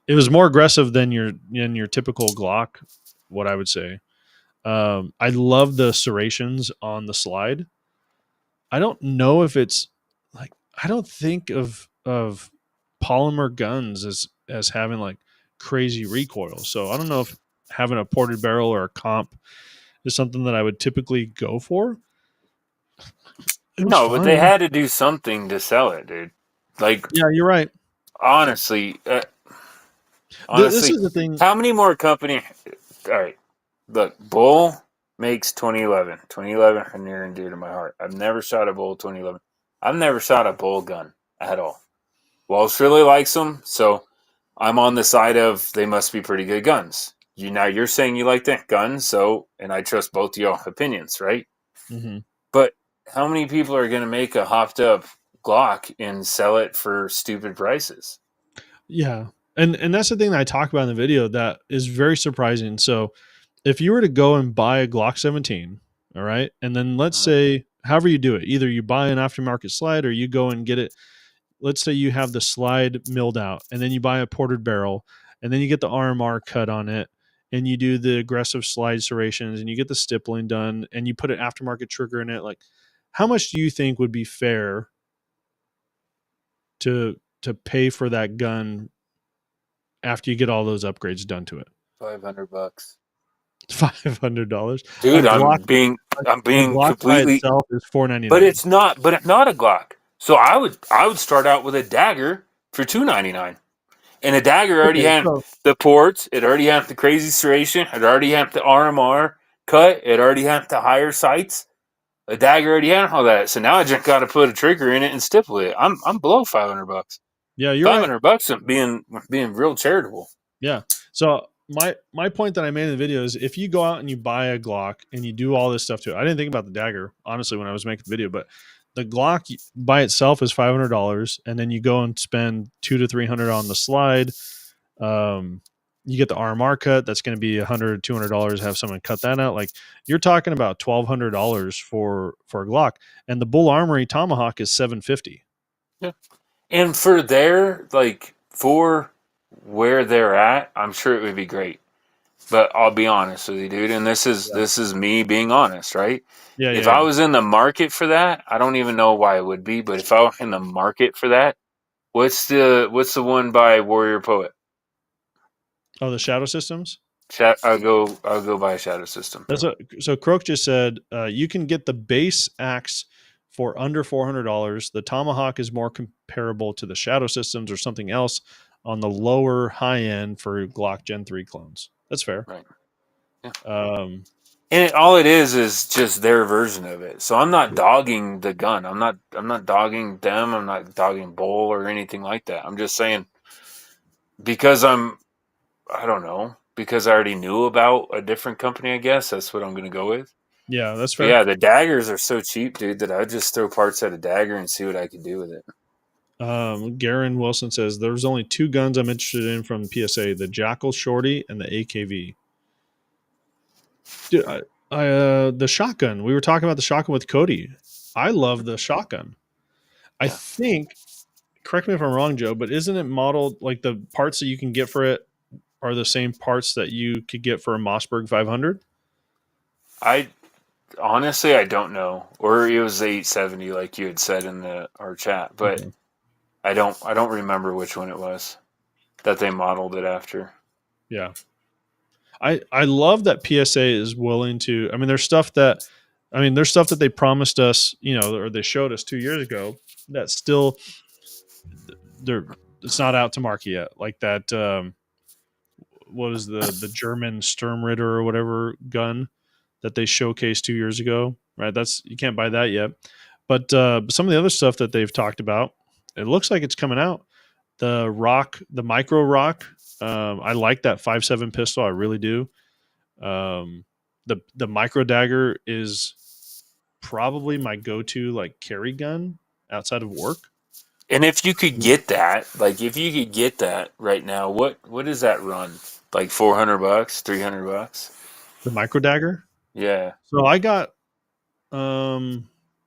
It was more aggressive than your typical Glock, what I would say. I love the serrations on the slide. I don't know if it's like, I don't think of polymer guns as having like crazy recoil. So I don't know if having a ported barrel or a comp is something that I would typically go for. No, but they had to do something to sell it, dude. Like, yeah, you're right. Honestly, this is the thing. How many more companies? All right, look, Bul makes 2011. 2011 are near and dear to my heart. I've never shot a Bul 2011. I've never shot a Bul gun at all. Walsh really likes them, so I'm on the side of they must be pretty good guns. You're saying you like the guns, so, and I trust both your opinions, right? Mm-hmm. But how many people are going to make a hopped up Glock and sell it for stupid prices? Yeah. And that's the thing that I talk about in the video that is very surprising. So if you were to go and buy a Glock 17, all right, and then let's say, however you do it, either you buy an aftermarket slide or you go and get it. Let's say you have the slide milled out and then you buy a ported barrel and then you get the RMR cut on it and you do the aggressive slide serrations and you get the stippling done and you put an aftermarket trigger in it. Like, how much do you think would be fair to pay for that gun after you get all those upgrades done to it? $500. $500, dude. I'm being completely. Itself is $499, but it's not a Glock. So I would start out with a dagger for $299, and a dagger already had the ports. It already had the crazy serration. It already had the RMR cut. It already had the higher sights. A dagger already had all that. So now I just got to put a trigger in it and stipple it. I'm below $500. Yeah, you're $500. I'm being real charitable. Yeah. So my point that I made in the video is if you go out and you buy a Glock and you do all this stuff to it, I didn't think about the dagger honestly when I was making the video, but the Glock by itself is $500, and then you go and spend $200 to $300 on the slide. You get the RMR cut. That's going to be $100, $200. Have someone cut that out. Like you're talking about $1,200 for a Glock, and the Bul Armory Tomahawk is $750. Yeah. And for their for where they're at, I'm sure it would be great. But I'll be honest with you, dude, and this is me being honest, right? Yeah, If yeah, I was in the market for that, I don't even know why it would be, but if I were in the market for that, what's the one by Warrior Poet? Oh, the Shadow Systems. I'll go buy a Shadow System. So Croak just said you can get the base axe for under $400. The Tomahawk is more comparable to the Shadow Systems or something else on the lower high end for Glock Gen 3 clones. That's fair. Right. Yeah. And all it is just their version of it. So I'm not dogging the gun. I'm not dogging them. I'm not dogging Bul or anything like that. I'm just saying because I don't know, because I already knew about a different company, I guess. That's what I'm going to go with. Yeah, that's fair. But yeah, the daggers are so cheap, dude, that I would just throw parts at a dagger and see what I could do with it. Garen Wilson says there's only 2 guns I'm interested in from PSA: the Jackal Shorty and the AKV. Dude, the shotgun. We were talking about the shotgun with Cody. I love the shotgun. I think, correct me if I'm wrong, Joe, but isn't it modeled like the parts that you can get for it are the same parts that you could get for a Mossberg 500? I honestly, I don't know. Or it was 870 like you had said in our chat, but okay. I don't remember which one it was that they modeled it after. Yeah. I love that PSA is willing to, there's stuff that they promised us, or they showed us 2 years ago that still it's not out to market yet. Like that, what is the German Sturmritter or whatever gun that they showcased 2 years ago, right? You can't buy that yet. But some of the other stuff that they've talked about, it looks like it's coming out. The micro rock, I like that 5.7 pistol. I really do. The micro dagger is probably my go-to carry gun outside of work. And if you could get that, right now, what does that run? Like $400, $300? The micro dagger? Yeah. So I got,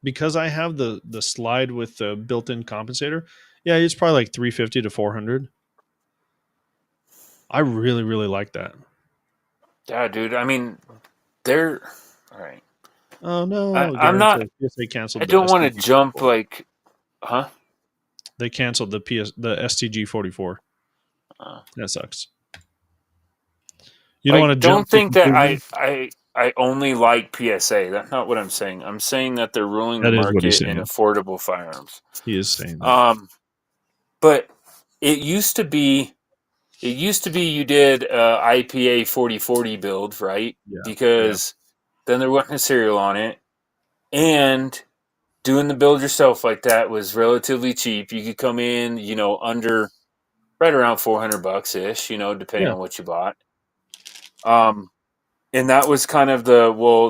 because I have the slide with the built-in compensator. Yeah, it's probably like $350 to $400. I really, really like that. Yeah, dude. They're all right. Oh no! I'm not. They canceled. I don't want to jump huh? They canceled the STG 44. That sucks. You don't want to jump. Don't think that I only like PSA. That's not what I'm saying. I'm saying that they're ruling the market in affordable firearms. He is saying that. But it used to be you did IPA 4040 build, right? Yeah. Because then there wasn't a serial on it, and doing the build yourself like that was relatively cheap. You could come in, under right around $400 ish, depending on what you bought. And that was kind of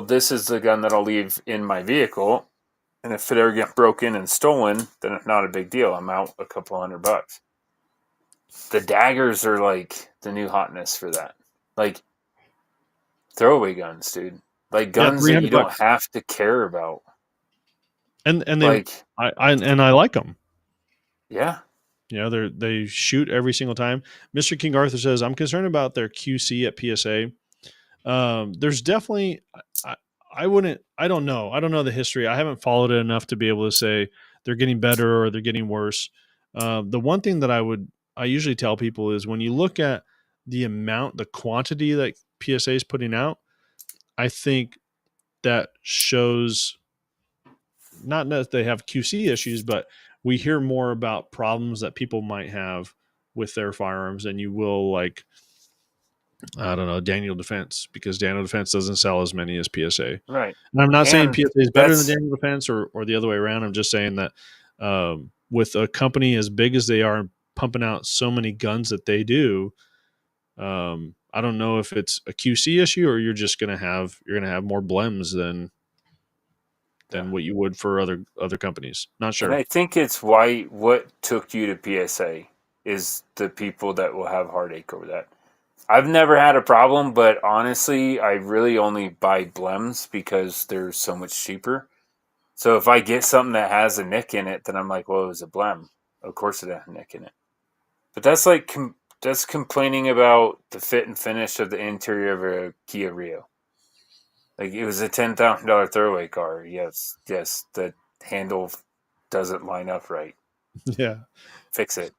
this is the gun that I'll leave in my vehicle, and if it ever gets broken and stolen, then it's not a big deal. I'm out a couple $100. The daggers are like the new hotness for that. Like throwaway guns, dude. Like guns that you don't have to care about. And they I like them. Yeah. They shoot every single time. Mr. King Arthur says, I'm concerned about their QC at PSA. There's definitely I don't know the history. I haven't followed it enough to be able to say they're getting better or they're getting worse. The one thing that I usually tell people is when you look at the quantity that PSA is putting out, I think that shows not that they have QC issues, but we hear more about problems that people might have with their firearms than you will I don't know, Daniel Defense, because Daniel Defense doesn't sell as many as PSA. Right. And I'm not saying PSA is better than Daniel Defense or the other way around. I'm just saying that with a company as big as they are pumping out so many guns that they do, I I don't know if it's a QC issue or you're gonna have more blems than what you would for other companies. Not And sure. I think it's why what took you to PSA is the people that will have heartache over that. I've never had a problem, but honestly, I really only buy blems because they're so much cheaper. So if I get something that has a nick in it, then I'm like, well, it was a blem. Of course it had a nick in it. But that's like that's complaining about the fit and finish of the interior of a Kia Rio. Like it was a $10,000 throwaway car. Yes, the handle doesn't line up right. Yeah. Fix it.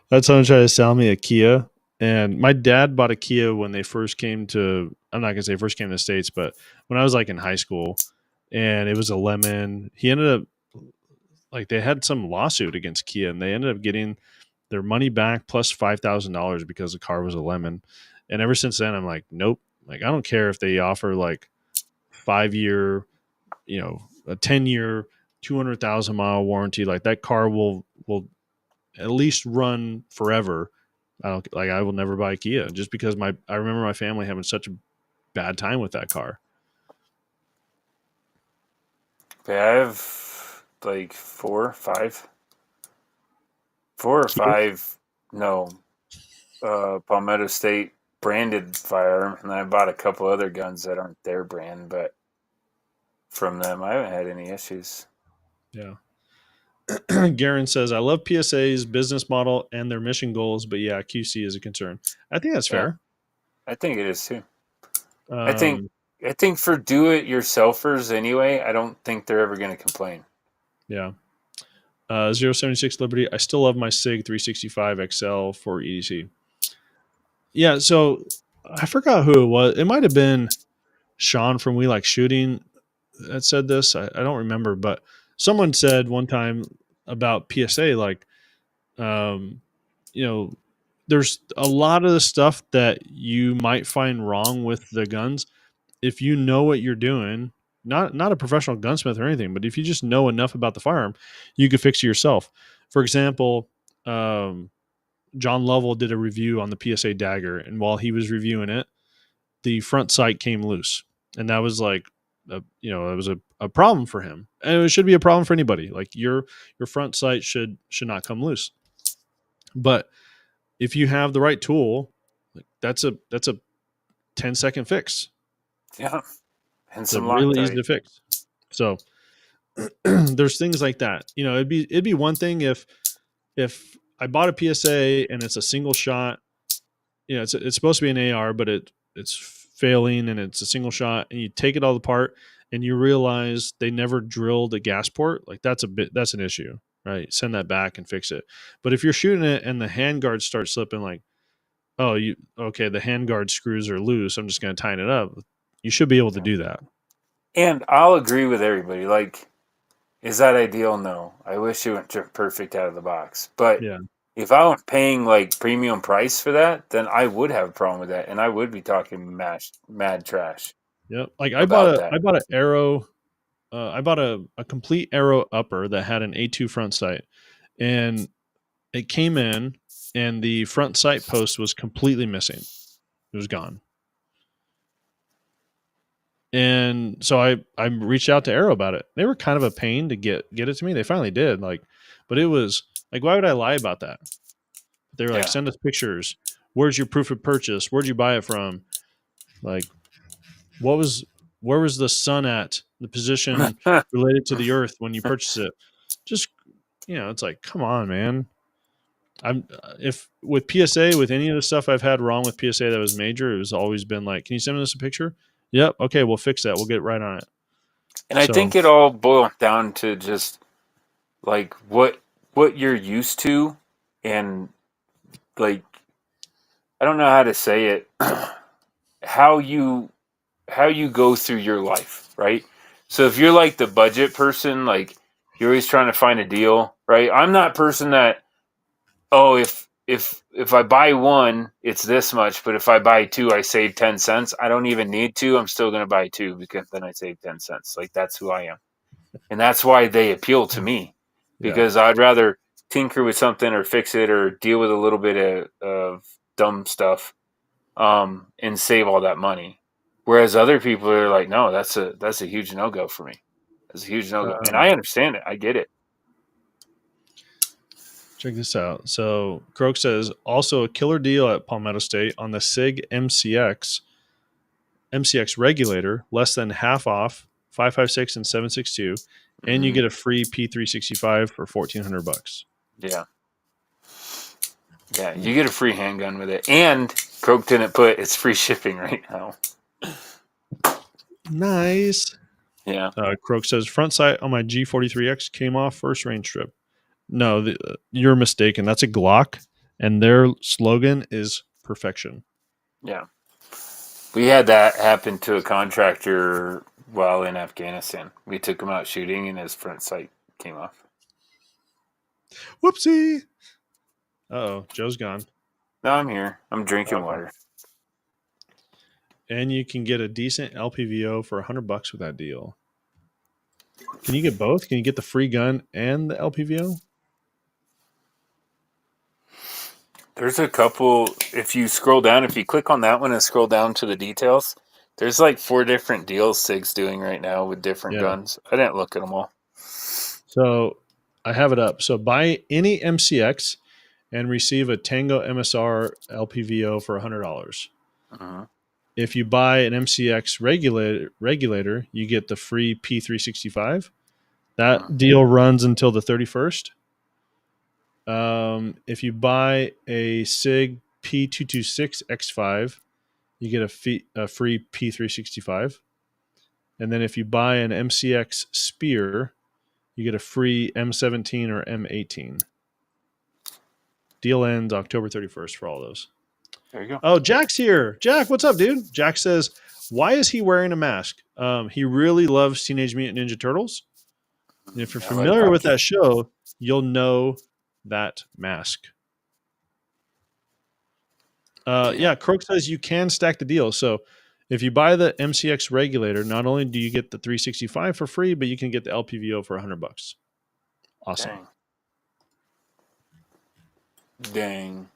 That's someone tried to sell me a Kia. And my dad bought a Kia when they first came to, I'm not going to say first came to the States, but when I was like in high school, and it was a lemon. He ended up, like, they had some lawsuit against Kia and they ended up getting their money back plus $5,000 because the car was a lemon. And ever since then, I'm like, nope. Like, I don't care if they offer like 5 year, a 10-year, 200,000 mile warranty. Like, that car will at least run forever. I will never buy a Kia just because I remember my family having such a bad time with that car. But I have like four or Kias? five, no, Palmetto State branded firearm, and I bought a couple other guns that aren't their brand, but from them I haven't had any issues. Yeah. Garen says, I love PSA's business model and their mission goals, but yeah, QC is a concern. I think that's Yeah, fair. I think it is too. I think Um, I think for do-it-yourselfers anyway, I don't think they're ever going to complain. yeah. 076 Liberty. I still love my SIG 365 XL for EDC. Yeah, so I forgot who it was. It might have been Sean from We Like Shooting that said this. I don't remember, but someone said one time about PSA, like, um, you know, there's a lot of the stuff that you might find wrong with the guns. If you know what you're doing, not a professional gunsmith or anything, but if you just know enough about the firearm, you could fix it yourself. For example, John Lovell did a review on the PSA dagger, and while he was reviewing it, the front sight came loose, and that was like, it was a problem for him, and it should be a problem for anybody. Like, your front sight should not come loose. But if you have the right tool, like, that's a 10-second fix. Yeah, and It's a some really easy Loctite. to fix. So there's things like that. It'd be one thing if I bought a PSA and it's a single shot. It's supposed to be an AR, but it's failing and it's a single shot, and you take it all apart and you realize they never drilled a gas port. Like, that's an issue, right? Send that back and fix it. But if you're shooting it and the handguards start slipping, like, oh, the handguard screws are loose, I'm just going to tighten it up. You should be able to Yeah. do that. And I'll agree with everybody. Like, is that ideal? No. I wish it went perfect out of the box. But Yeah. if I was paying like premium price for that, then I would have a problem with that, and I would be talking mad trash Yep. Like, I bought about a that. I bought an arrow. I bought a complete arrow upper that had an A2 front sight, and it came in, and the front sight post was completely missing. It was gone. And so I reached out to Arrow about it. They were kind of a pain to get it to me. They finally did. Like, but it was like, why would I lie about that? They were like, Yeah. send us pictures. Where's your proof of purchase? Where'd you buy it from? Like, what was where was the sun at? The position related to the earth when you purchased it? Just, it's like, come on, man. I'm if with PSA, with any of the stuff I've had wrong with PSA that was major, it was always been like, can you send us a picture? Yep. Okay, we'll fix that. We'll get right on it. And I So think it all boils down to just like what you're used to, and like I don't know how to say it, how you go through your life, right? So if you're like the budget person, like you're always trying to find a deal, right? I'm that person that, oh, if I buy one, it's this much, but if I buy two, I save 10 cents. I don't even need two. I'm still going to buy two because then I save 10 cents. Like that's who I am. And that's why they appeal to me, yeah, because I'd rather tinker with something or fix it or deal with a little bit of dumb stuff, and save all that money. Whereas other people are like, no, that's a huge no go for me. That's a huge no go, and I understand it. I get it. Check this out. So Croak says also a killer deal at Palmetto State on the SIG MCX regulator, less than half off, 556 and 762, and you get a free P365 for $1,400. Yeah. Yeah, you get a free handgun with it. And Croak didn't put it's free shipping right now. Nice. Yeah. Croak says front sight on my G43X came off first range trip. No, you're mistaken. That's a Glock, and their slogan is perfection. Yeah. We had that happen to a contractor while in Afghanistan. We took him out shooting, and his front sight came off. Whoopsie. Uh-oh, Joe's gone. No, I'm here. I'm drinking water. And you can get a decent LPVO for $100 with that deal. Can you get both? Can you get the free gun and the LPVO? There's a couple. If you scroll down, if you click on that one and scroll down to the details, there's like 4 different deals SIG's doing right now with different guns. I didn't look at them all. So I have it up. So buy any MCX and receive a Tango MSR LPVO for $100. If you buy an MCX regulator, you get the free P365. That deal runs until the 31st. If you buy a SIG P226X5, you get a free P365. And then if you buy an MCX Spear, you get a free M17 or M18. Deal ends October 31st for all those. There you go. Oh, Jack's here. Jack, what's up, dude? Jack says, why is he wearing a mask? He really loves Teenage Mutant Ninja Turtles. And if you're familiar with that show, you'll know that mask. Croak says you can stack the deal. So if you buy the MCX regulator, not only do you get the 365 for free, but you can get the LPVO for $100. Awesome. Dang.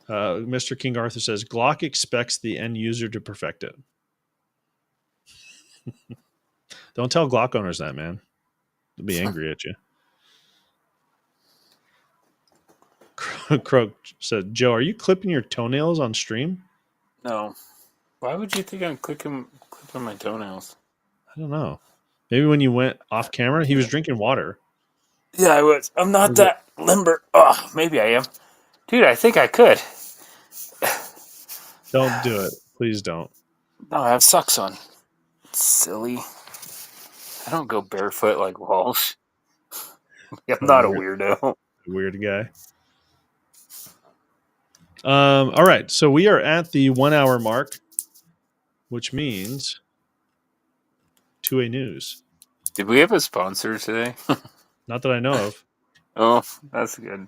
Mr. King Arthur says Glock expects the end user to perfect it. Don't tell Glock owners that, man. They'll be angry at you. Croak said, Joe, are you clipping your toenails on stream? No. Why would you think I'm clipping my toenails? I don't know. Maybe when you went off camera, he was drinking water. Yeah, I was. I'm not that limber. Oh, maybe I am. Dude, I think I could. Don't do it. Please don't. No, I have socks on. It's silly. I don't go barefoot like Walsh. I'm not a weirdo. Weird guy. All right. So we are at the 1 hour mark, which means 2A News. Did we have a sponsor today? Not that I know of. Oh, that's good.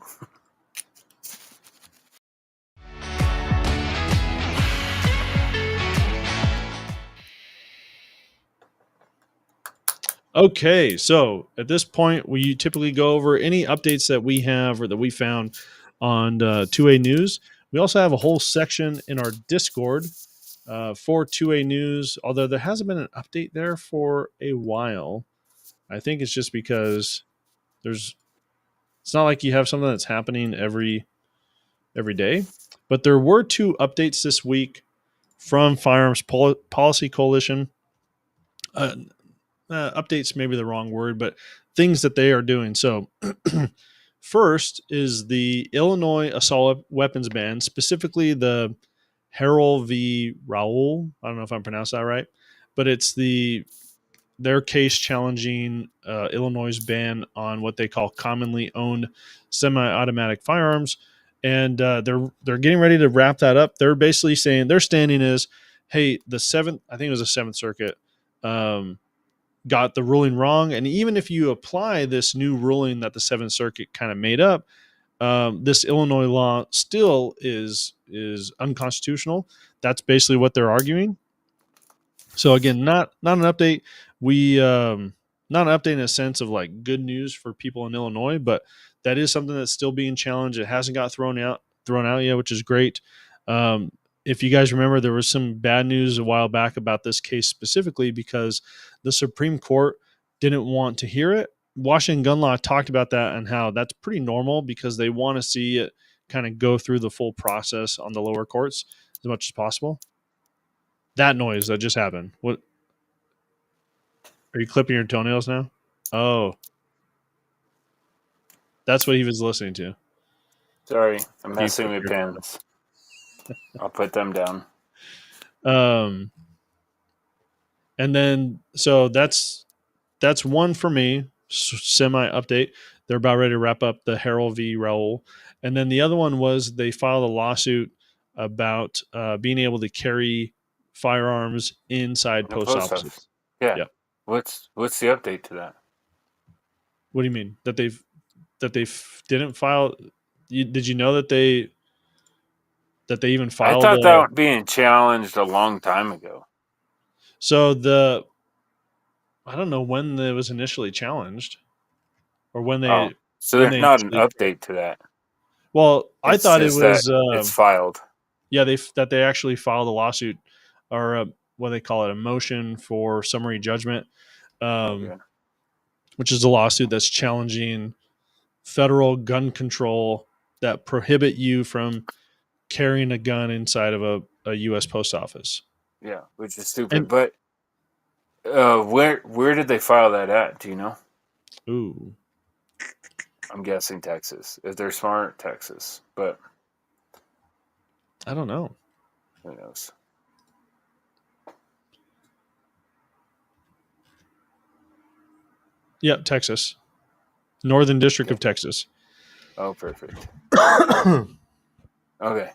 Okay, so at this point, we typically go over any updates that we have or that we found on 2A News. We also have a whole section in our Discord for 2A News, although there hasn't been an update there for a while. I think it's just because it's not like you have something that's happening every day. But there were 2 updates this week from Firearms Policy Coalition. Updates maybe the wrong word, but things that they are doing. So first is the Illinois assault weapons ban, specifically the Harold v. Raoul. I don't know if I'm pronouncing that right, but it's their case challenging Illinois' ban on what they call commonly owned semi-automatic firearms. And they're getting ready to wrap that up. They're basically saying their standing is, hey, the 7th Circuit, got the ruling wrong. And even if you apply this new ruling that the 7th Circuit kind of made up, this Illinois law still is unconstitutional. That's basically what they're arguing. So again, not an update. Not an update in a sense of like good news for people in Illinois, but that is something that's still being challenged. It hasn't got thrown out thrown out yet, which is great. If you guys remember, there was some bad news a while back about this case specifically because the Supreme Court didn't want to hear it. Washington gun law talked about that and how that's pretty normal because they want to see it kind of go through the full process on the lower courts as much as possible. That noise that just happened. What? Are you clipping your toenails now? Oh, that's what he was listening to. Sorry, I'm You messing clip with your pens. I'll put them down. And then so that's one for me. Semi update. They're about ready to wrap up the Harrell v. Raoul, and then the other one was they filed a lawsuit about being able to carry firearms inside The post post office. offices. Yeah. Yep. What's the update to that? What do you mean that they didn't file? Did you know that they even I filed thought that a? was being challenged a long time ago. So I don't know when it was initially challenged, or when Oh, they so there's not an initially. update to that. Well, I It's thought it just that was. it's filed. Yeah, they actually filed a lawsuit, or what they call it, a motion for summary judgment, Okay. which is a lawsuit that's challenging federal gun control that prohibit you from carrying a gun inside of a U.S. post office. Yeah, which is stupid. And But where did they file that at? Do you know? ooh, I'm guessing Texas. If they're smart, Texas. But I don't know. who knows? Yep, Texas, Northern District Okay. of Texas. Oh, perfect. And Okay.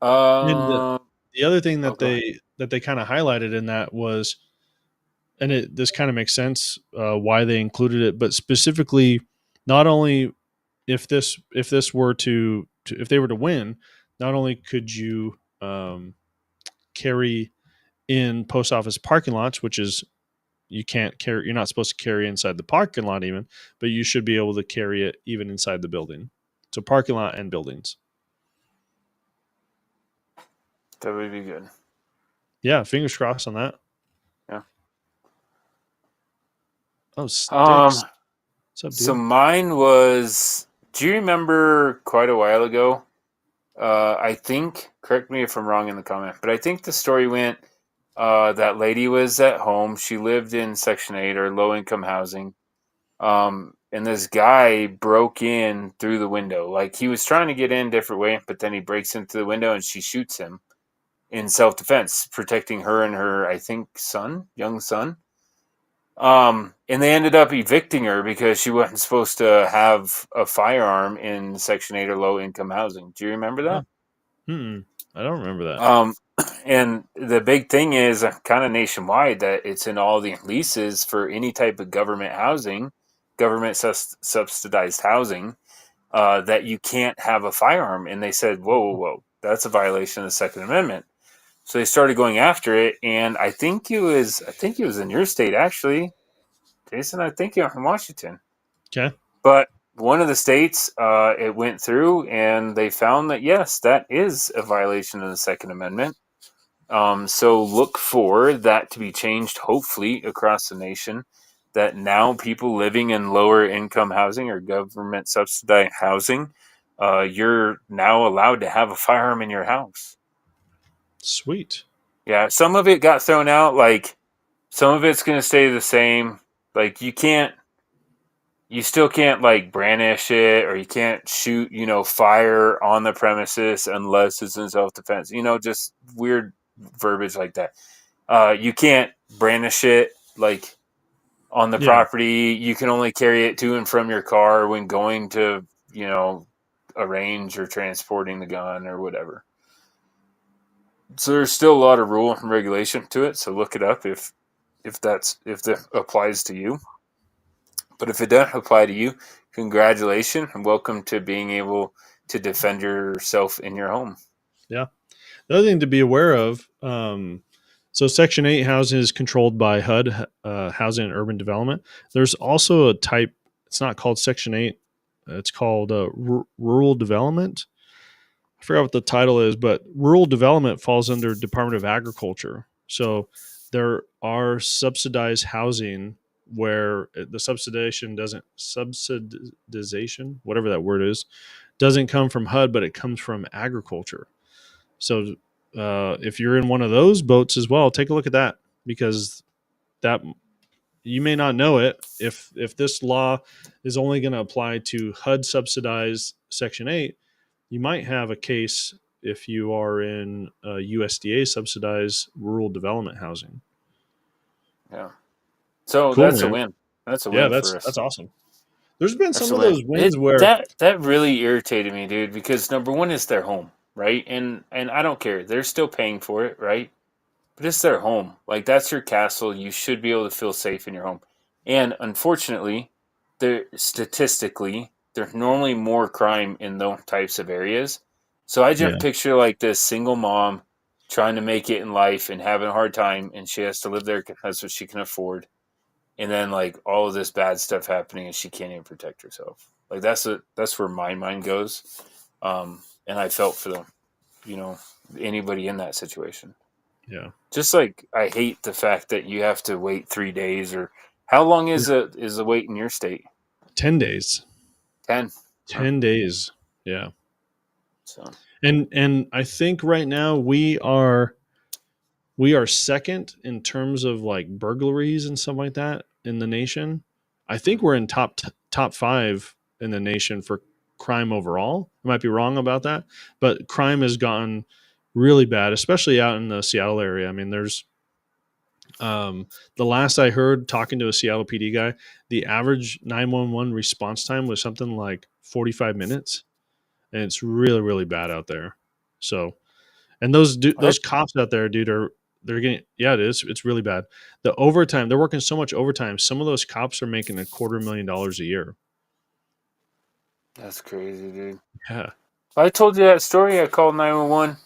the other thing Oh, that go ahead. they kind of highlighted in that was, and this kind of makes sense why they included it, but specifically, not only if this were to if they were to win, not only could you carry in post office parking lots, which is you can't carry, you're not supposed to carry inside the parking lot even, but you should be able to carry it even inside the building. So parking lot and buildings. That would be good. Yeah, fingers crossed on that. Yeah. Oh, sticks. What's up, So dude? mine was. Do you remember quite a while ago? I think. Correct me if I'm wrong in the comment, but I think the story went. That lady was at home. She lived in Section 8 or low income housing. And this guy broke in through the window. Like he was trying to get in a different way, but then he breaks into the window and she shoots him in self defense, protecting her and her, I think, young son. And they ended up evicting her because she wasn't supposed to have a firearm in Section 8 or low income housing. Do you remember Oh, that? I don't remember that. And the big thing is kind of nationwide that it's in all the leases for any type of government housing, government subsidized housing, that you can't have a firearm. And they said, whoa, that's a violation of the Second Amendment. So they started going after it, and I think it was in your state actually, Jason. I think you're from Washington, Okay. but one of the states, it went through, and they found that yes, that is a violation of the Second Amendment. So look for that to be changed, hopefully across the nation. That now people living in lower income housing or government subsidized housing, you're now allowed to have a firearm in your house. Sweet. Yeah, some of it got thrown out. Like some of it's going to stay the same. Like you still can't like brandish it, or you can't shoot, fire on the premises unless it's in self defense. Just weird verbiage like that. You can't brandish it like on the Yeah. property. You can only carry it to and from your car when going to, a range or transporting the gun or whatever. So there's still a lot of rule and regulation to it. So look it up if that applies to you. But if it doesn't apply to you, congratulations and welcome to being able to defend yourself in your home. Yeah. The other thing to be aware of, so Section 8 housing is controlled by HUD, Housing and Urban Development. There's also a type, it's not called Section 8, It's called Rural Development. I forgot what the title is, but rural development falls under Department of Agriculture. So there are subsidized housing where the subsidization, whatever that word is, doesn't come from HUD, but it comes from agriculture. So if you're in one of those boats as well, take a look at that, because that you may not know it. If this law is only going to apply to HUD subsidized Section 8, you might have a case if you are in USDA subsidized rural development housing. Yeah. So Cool, that's a man. win. That's a Yeah, win for us. that's awesome. There's been That's some a of win. those wins where That really irritated me, dude, because number one, it's their home, right? And I don't care. They're still paying for it, right? But it's their home. Like, that's your castle. You should be able to feel safe in your home. And unfortunately, there's normally more crime in those types of areas. So I yeah, just picture like this single mom trying to make it in life and having a hard time, and she has to live there because that's what she can afford. And then like all of this bad stuff happening, and she can't even protect herself. Like that's where my mind goes. And I felt for them, you know, anybody in that situation. yeah. Just like I hate the fact that you have to wait 3 days, or how long is the wait in your state? 10 days. 10. Huh. 10 days. Yeah. So And I think right now we are second in terms of like burglaries and stuff like that in the nation. I think we're in top 5 in the nation for crime overall. I might be wrong about that, but crime has gotten really bad, especially out in the Seattle area. I mean, there's the last I heard talking to a Seattle PD guy, the average 911 response time was something like 45 minutes, and it's really really bad out there. So, and I, those cops out there, dude, they're getting, yeah, it is. It's really bad. The overtime, they're working so much overtime. Some of those cops are making $250,000 a year. that's crazy, dude. Yeah. I told you that story. I called 911.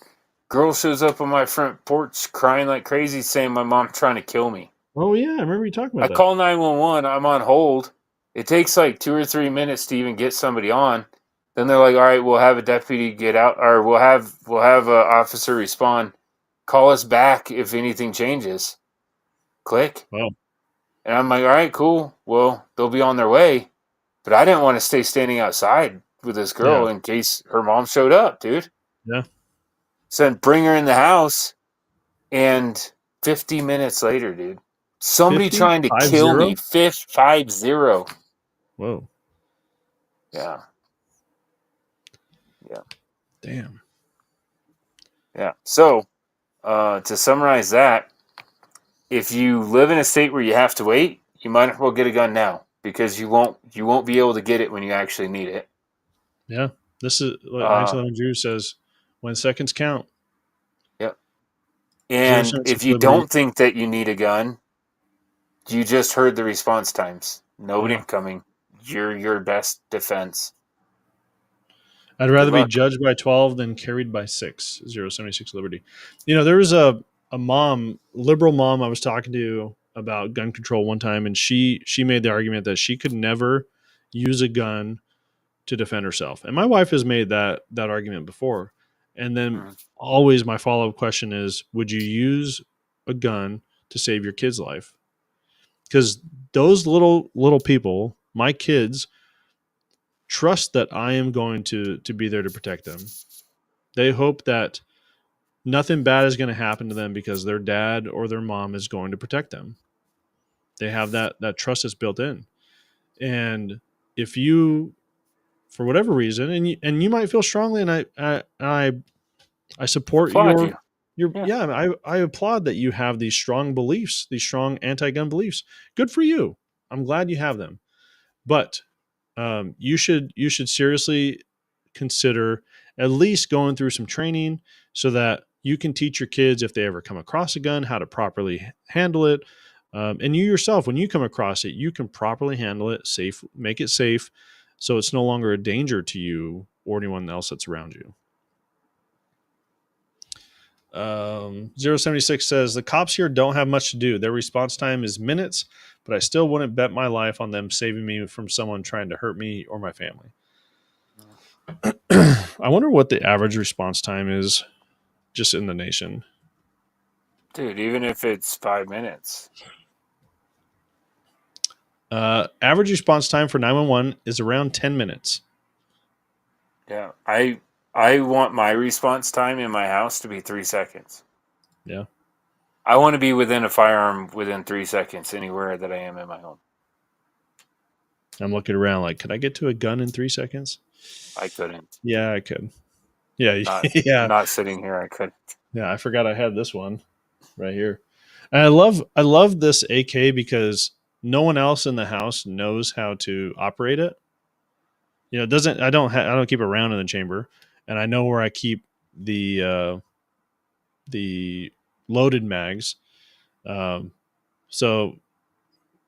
Girl shows up on my front porch crying like crazy, saying my mom's trying to kill me. Oh yeah, I remember you talking I about that. call 911. I'm on hold. It takes like 2 or 3 minutes to even get somebody on. Then they're like, "All right, we'll have a deputy get out, or we'll have an officer respond. Call us back if anything changes." Click. Wow. And I'm like, "All right, cool. Well, they'll be on their way." But I didn't want to stay standing outside with this Yeah. girl in case her mom showed up, dude. Yeah. So then bring her in the house, and 50 minutes later, dude, somebody 50, trying to 50. kill me. 50. Whoa. Yeah. Yeah. Damn. Yeah. So, to summarize that, if you live in a state where you have to wait, you might as well get a gun now, because you won't be able to get it when you actually need it. Yeah. This is what Uh, 911 Drew says. When seconds count. yep. And if 076 you Liberty. don't think that you need a gun, you just heard the response times. Nobody Yeah. coming. You're your best defense. I'd Good rather be luck. judged by 12 than carried by 6. 076 Liberty. You know, there was a mom, liberal mom I was talking to about gun control one time, and she made the argument that she could never use a gun to defend herself. And my wife has made that argument before. And then Mm. always my follow-up question is, would you use a gun to save your kid's life? Because those little people, my kids, trust that I am going to be there to protect them. They hope that nothing bad is going to happen to them because their dad or their mom is going to protect them. They have that trust that's built in. And if you, for whatever reason, and you might feel strongly, and I support Applaud you. your Yeah. yeah, I applaud that you have these strong beliefs, these strong anti-gun beliefs. Good for you. I'm glad you have them. But you should seriously consider at least going through some training so that you can teach your kids, if they ever come across a gun, how to properly handle it. And you yourself, when you come across it, you can properly handle it, safe, make it safe, so it's no longer a danger to you or anyone else that's around you. 076 says the cops here don't have much to do. Their response time is minutes, but I still wouldn't bet my life on them saving me from someone trying to hurt me or my family. I wonder what the average response time is just in the nation. Dude, even if it's 5 minutes. Average response time for 911 is around 10 minutes. Yeah. I want my response time in my house to be 3 seconds. Yeah. I want to be within a firearm within 3 seconds anywhere that I am in my home. I'm looking around like, could I get to a gun in 3 seconds? I couldn't. Yeah, I could. Yeah, Not yeah, not sitting here, I couldn't. yeah. I forgot I had this one right here, and I love this AK because no one else in the house knows how to operate it. You know, it doesn't I don't keep a round in the chamber, and I know where I keep the loaded mags. Um, so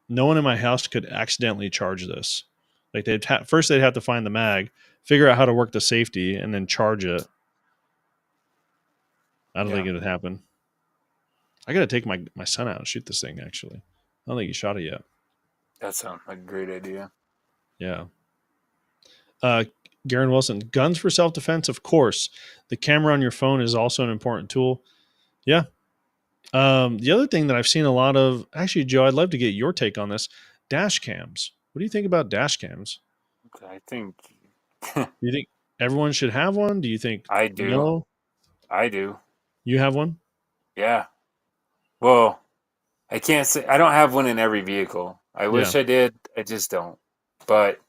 no one in my house could accidentally charge this. Like first they'd have to find the mag, figure out how to work the safety, and then charge it. I don't think it would happen. I got to take my son out and shoot this thing. Actually, I don't think he shot it yet. That sounds like a great idea. Yeah. Garen Wilson, guns for self defense, of course. The camera on your phone is also an important tool. Yeah. The other thing that I've seen a lot of, actually, Joe, I'd love to get your take on this. Dash cams. What do you think about dash cams? I think Do you think everyone should have one? Do you think I do. no? I do. You have one? Yeah. Well, I can't say I don't have one in every vehicle. I Yeah. wish I did. I just don't. But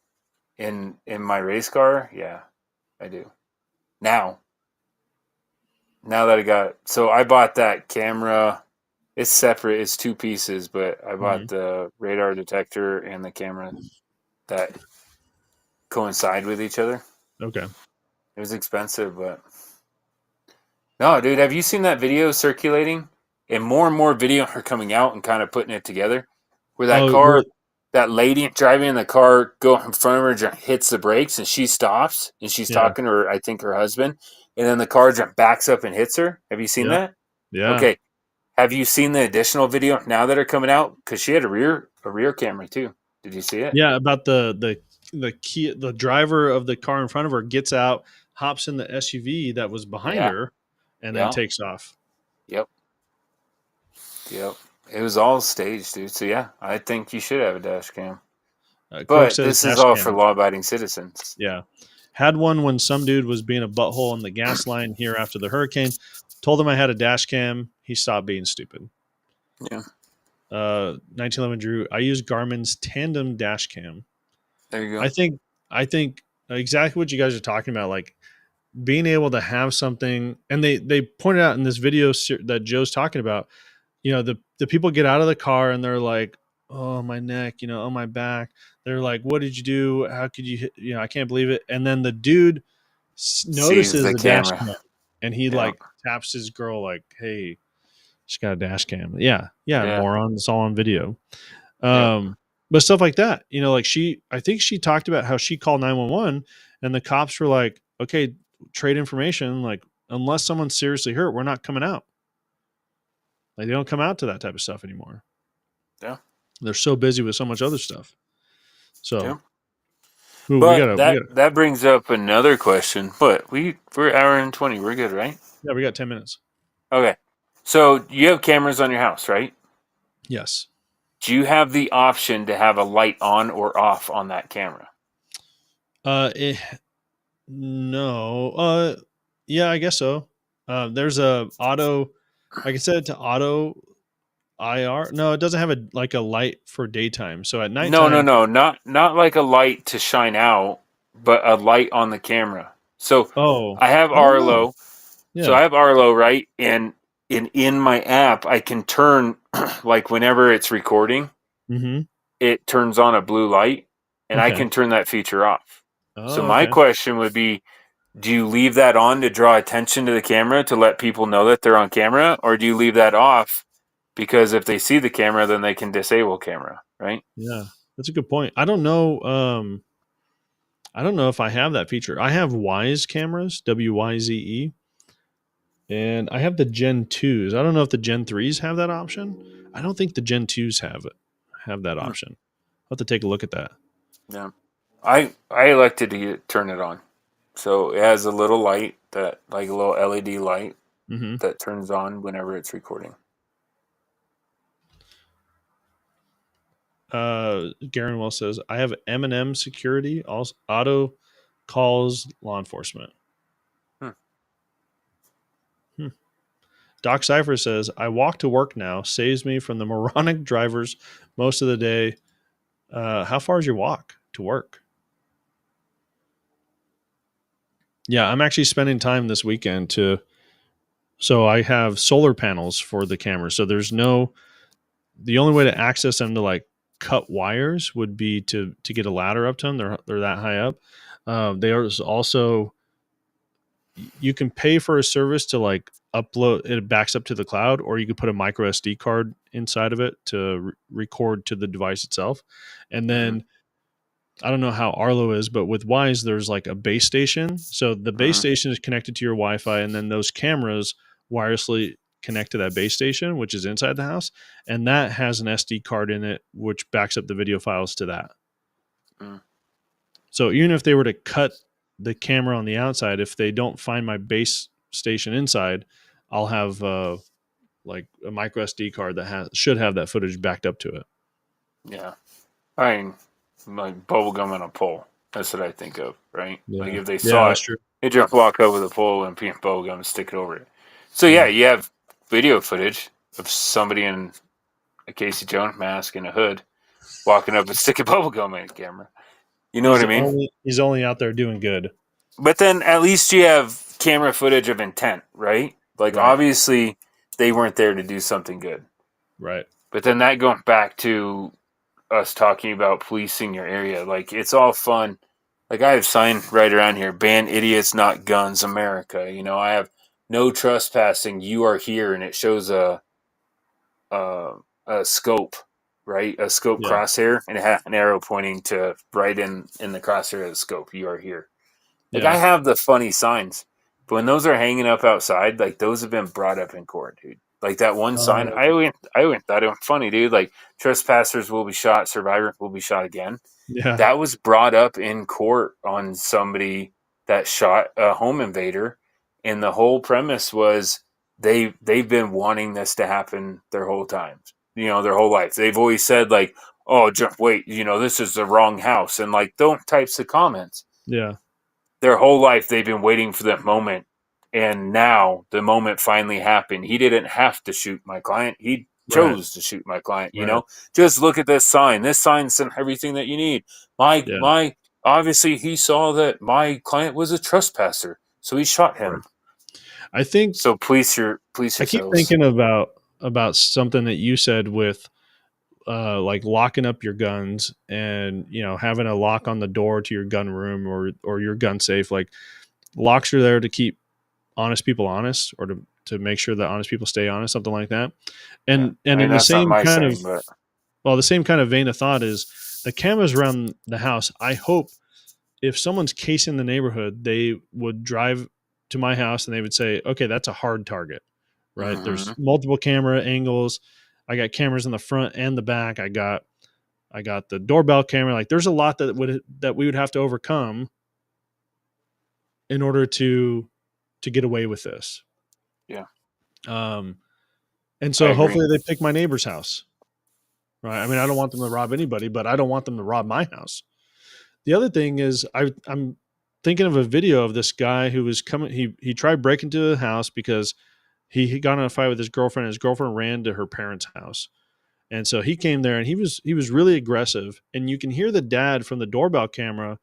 in my race car, yeah, I do. Now that I bought that camera. It's separate. It's 2 pieces, but I bought the radar detector and the camera that coincide with each other. Okay. It was expensive, but no, dude. Have you seen that video circulating? And more video are coming out and kind of putting it together. Where that car, that lady driving in the car, go in front of her, hits the brakes, and she stops, and she's talking to her, I think her husband, and then the car backs up and hits her. Have you seen that? Yeah. Okay. Have you seen the additional video now that are coming out? Because she had a rear camera too. Did you see it? Yeah, about the driver of the car in front of her gets out, hops in the SUV that was behind her, and then takes off. Yep. It was all staged, dude. So yeah, I think you should have a dash cam. But this is all for law-abiding citizens. Yeah. Had one when some dude was being a butthole on the gas line here after the hurricane. Told him I had a dash cam. He stopped being stupid. Yeah. 1911 Drew. I use Garmin's tandem dash cam. There you go. I think exactly what you guys are talking about, like being able to have something. And they pointed out in this video that Joe's talking about, you know, the people get out of the car and they're like, oh, my neck, you know, oh, my back. They're like, what did you do? How could you hit? You know, I can't believe it. And then the dude notices the dash cam and he like taps his girl like, hey, she's got a dash cam. Yeah. Moron. It's all on video. But stuff like that, you know, like I think she talked about how she called 911 and the cops were like, okay, trade information. Like, unless someone's seriously hurt, we're not coming out. Like, they don't come out to that type of stuff anymore. Yeah. They're so busy with so much other stuff. So, ooh, but that brings up another question. But we're hour and 20. We're good, right? Yeah, we got 10 minutes. Okay. So you have cameras on your house, right? Yes. Do you have the option to have a light on or off on that camera? No. Yeah, I guess so. There's a auto, like I said, to auto IR. No, it doesn't have a light for daytime. So at nighttime. No, not like a light to shine out, but a light on the camera. So I have Arlo. Yeah. So I have Arlo, right? And in my app, I can turn like whenever it's recording, it turns on a blue light, and I can turn that feature off. So my question would be, do you leave that on to draw attention to the camera to let people know that they're on camera, or do you leave that off because if they see the camera, then they can disable camera, right? Yeah, that's a good point. I don't know. I don't know if I have that feature. I have Wyze cameras, WYZE, and I have the Gen 2s. I don't know if the Gen 3s have that option. I don't think the Gen 2s have that option. I'll have to take a look at that. Yeah. I elected to turn it on. So it has a little light that, like a little LED light Mm-hmm. that turns on whenever it's recording. Garen Wells says, I have M&M security, also auto calls law enforcement. Hmm. Doc Cypher says, I walk to work now, saves me from the moronic drivers most of the day. How far is your walk to work? Yeah, I'm actually spending time this weekend so I have solar panels for the camera. So the only way to access them to like cut wires would be to get a ladder up to them. They're that high up. There's also, you can pay for a service to like upload it, backs up to the cloud, or you could put a micro SD card inside of it to record to the device itself. And Mm-hmm. then I don't know how Arlo is, but with Wise, there's like a base station. So the base Mm-hmm. station is connected to your Wi-Fi, and then those cameras wirelessly connect to that base station, which is inside the house, and that has an SD card in it, which backs up the video files to that. Mm-hmm. So even if they were to cut the camera on the outside, if they don't find my base station inside, I'll have like a micro SD card that should have that footage backed up to it. Yeah. I mean, like bubble gum on a pole. That's what I think of, right? Like Yeah, if they yeah, saw that's it, true. they just walk over the pole and put bubble gum and stick it over it. So yeah, Yeah. you have video footage of somebody in a Casey Jones mask and a hood walking up and sticking bubble gum in the camera. You know what I mean? He's only out there doing good. But then at least you have camera footage of intent, right? Like Right. obviously they weren't there to do something good. Right. But then that going back to us talking about policing your area, like it's all fun. Like I have sign right around here, ban idiots, not guns, America. You know, I have no trespassing, you are here, and it shows a, a scope, right? A scope Yeah. crosshair, and it has an arrow pointing to right in the crosshair of the scope, you are here. Like I Yeah. have the funny signs, but when those are hanging up outside, like those have been brought up in court, dude. Like that one sign, Oh, I went thought it was funny, dude. Like trespassers will be shot, survivors will be shot again. yeah. That was brought up in court on somebody that shot a home invader, and the whole premise was they've been wanting this to happen their whole time. You know, their whole life. They've always said like, "Oh, wait, you know, this is the wrong house," and like those types of comments Yeah. their whole life they've been waiting for that moment, and now the moment finally happened. He didn't have to shoot my client, he Right. chose to shoot my client. You Right. know, just look at this sign's everything that you need. Yeah. My Obviously he saw that my client was a trespasser, so he shot Right. him. I think So police I keep yourselves. thinking about something that you said with like locking up your guns and having a lock on the door to your gun room or your gun safe. Like locks are there to keep honest people honest, or to make sure that honest people stay honest, something like that. Yeah, And I mean in the that's not same my kind of saying, but the same kind of vein of thought is the cameras around the house. I hope if someone's casing the neighborhood, they would drive to my house and they would say, okay, that's a hard target, right? mm-hmm. There's multiple camera angles. I got cameras in the front and the back. I got the doorbell camera. Like there's a lot that we would have to overcome in order to get away with this. Yeah, Um, and I so agree. hopefully they pick my neighbor's house, right? I mean, I don't want them to rob anybody, but I don't want them to rob my house. The other thing is I'm thinking of a video of this guy who was coming. He tried breaking into the house because he got in a fight with his girlfriend. His girlfriend ran to her parents' house. And so he came there and he was really aggressive. And you can hear the dad from the doorbell camera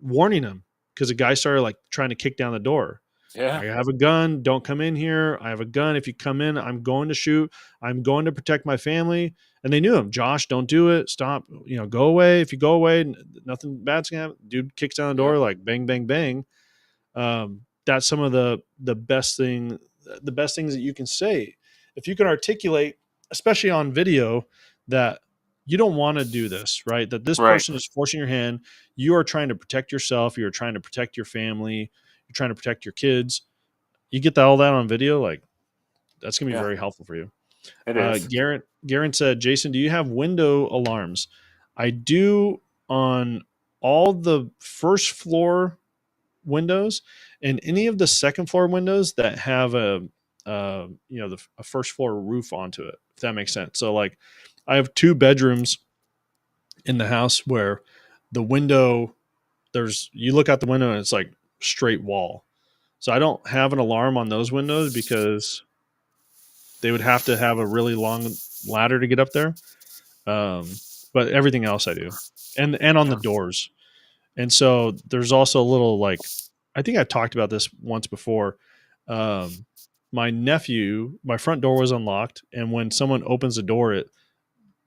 warning him because the guy started like trying to kick down the door. Yeah, I have a gun. Don't come in here. I have a gun. If you come in, I'm going to shoot. I'm going to protect my family. And they knew him. Josh, don't do it. Stop. Go away. If you go away, nothing bad's gonna happen. Dude kicks down the yeah, door like bang, bang, bang. That's some of the best things that you can say. If you can articulate, especially on video, that you don't want to do this, right? That this right. person is forcing your hand. You are trying to protect yourself. You're trying to protect your family. You're trying to protect your kids. You get all that on video, like that's gonna be Yeah, very helpful for you. it is. Garrett said, Jason, do you have window alarms? I do on all the first floor windows and any of the second floor windows that have a a first floor roof onto it, if that makes sense. So like I have 2 bedrooms in the house where the window, you look out the window and it's like straight wall. So I don't have an alarm on those windows because they would have to have a really long ladder to get up there. But everything else I do, and on the doors. And so there's also a little like, I think I've talked about this once before. My nephew, my front door was unlocked, and when someone opens the door,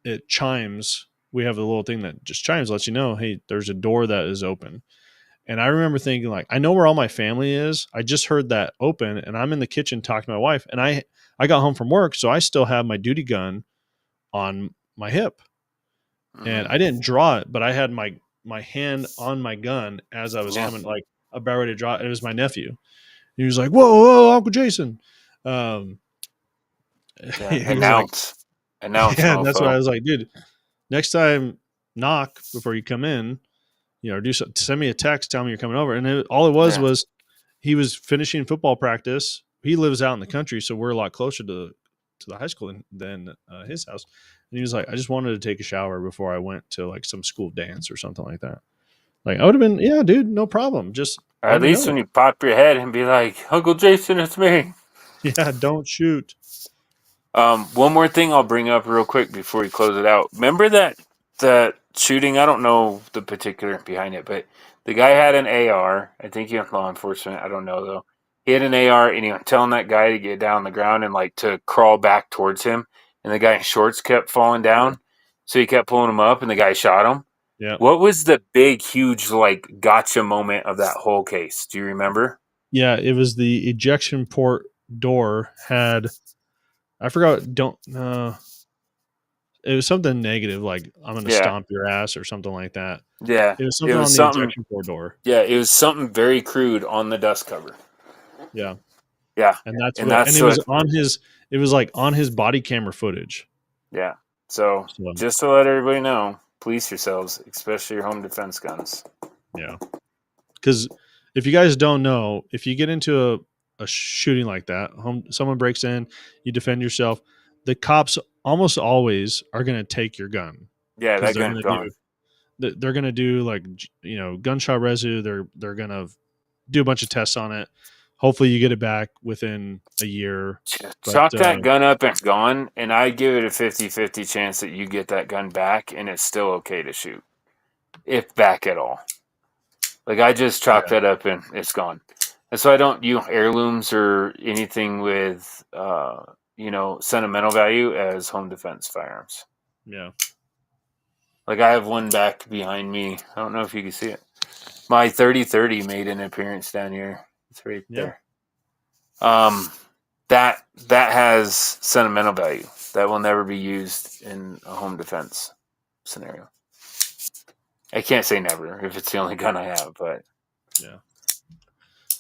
it chimes. We have a little thing that just chimes, lets you know, hey, there's a door that is open. And I remember thinking, like, I know where all my family is. I just heard that open, and I'm in the kitchen talking to my wife, and I got home from work, so I still have my duty gun on my hip, and I didn't draw it, but I had my hand on my gun as I was coming, like about ready to draw it. It was my nephew. He was like, "Whoa, whoa, Uncle Jason!" He was like, announce, "Yeah." mofo. That's why I was like, "Dude, next time knock before you come in, send me a text, tell me you're coming over." And all it was he was finishing football practice. He lives out in the country, so we're a lot closer to the high school than his house. And he was like, I just wanted to take a shower before I went to like some school dance or something like that. Like I would have been, yeah, dude, no problem. Just at least when you pop your head and be like, Uncle Jason, it's me. Yeah, don't shoot. One more thing I'll bring up real quick before we close it out. Remember that shooting? I don't know the particular behind it, but the guy had an AR. I think he was law enforcement. I don't know though. He had an AR, and he was telling that guy to get down on the ground and like to crawl back towards him. And the guy in shorts kept falling down, so he kept pulling him up, and the guy shot him. Yeah. What was the big, huge like gotcha moment of that whole case? Do you remember? Yeah, it was the ejection port door had. I forgot. Don't. It was something negative, like I'm going to stomp your ass or something like that. Yeah, it was something on the ejection port door. Yeah, it was something very crude on the dust cover. Yeah, yeah, and it was on his. It was like on his body camera footage. Yeah, so just to let everybody know, police yourselves, especially your home defense guns. Yeah, because if you guys don't know, if you get into a shooting like that, someone breaks in, you defend yourself, the cops almost always are going to take your gun. Yeah, that gun's gone. They're going to do like, gunshot residue. They're going to do a bunch of tests on it. Hopefully you get it back within a year. Chalk that gun up and gone, and I give it a 50-50 chance that you get that gun back and it's still okay to shoot. If back at all. Like I just chalked that up and it's gone. And so I don't use heirlooms or anything with sentimental value as home defense firearms. Yeah. Like I have one back behind me. I don't know if you can see it. My 30-30 made an appearance down here. It's right there. That has sentimental value. That will never be used in a home defense scenario. I can't say never if it's the only gun I have, but yeah.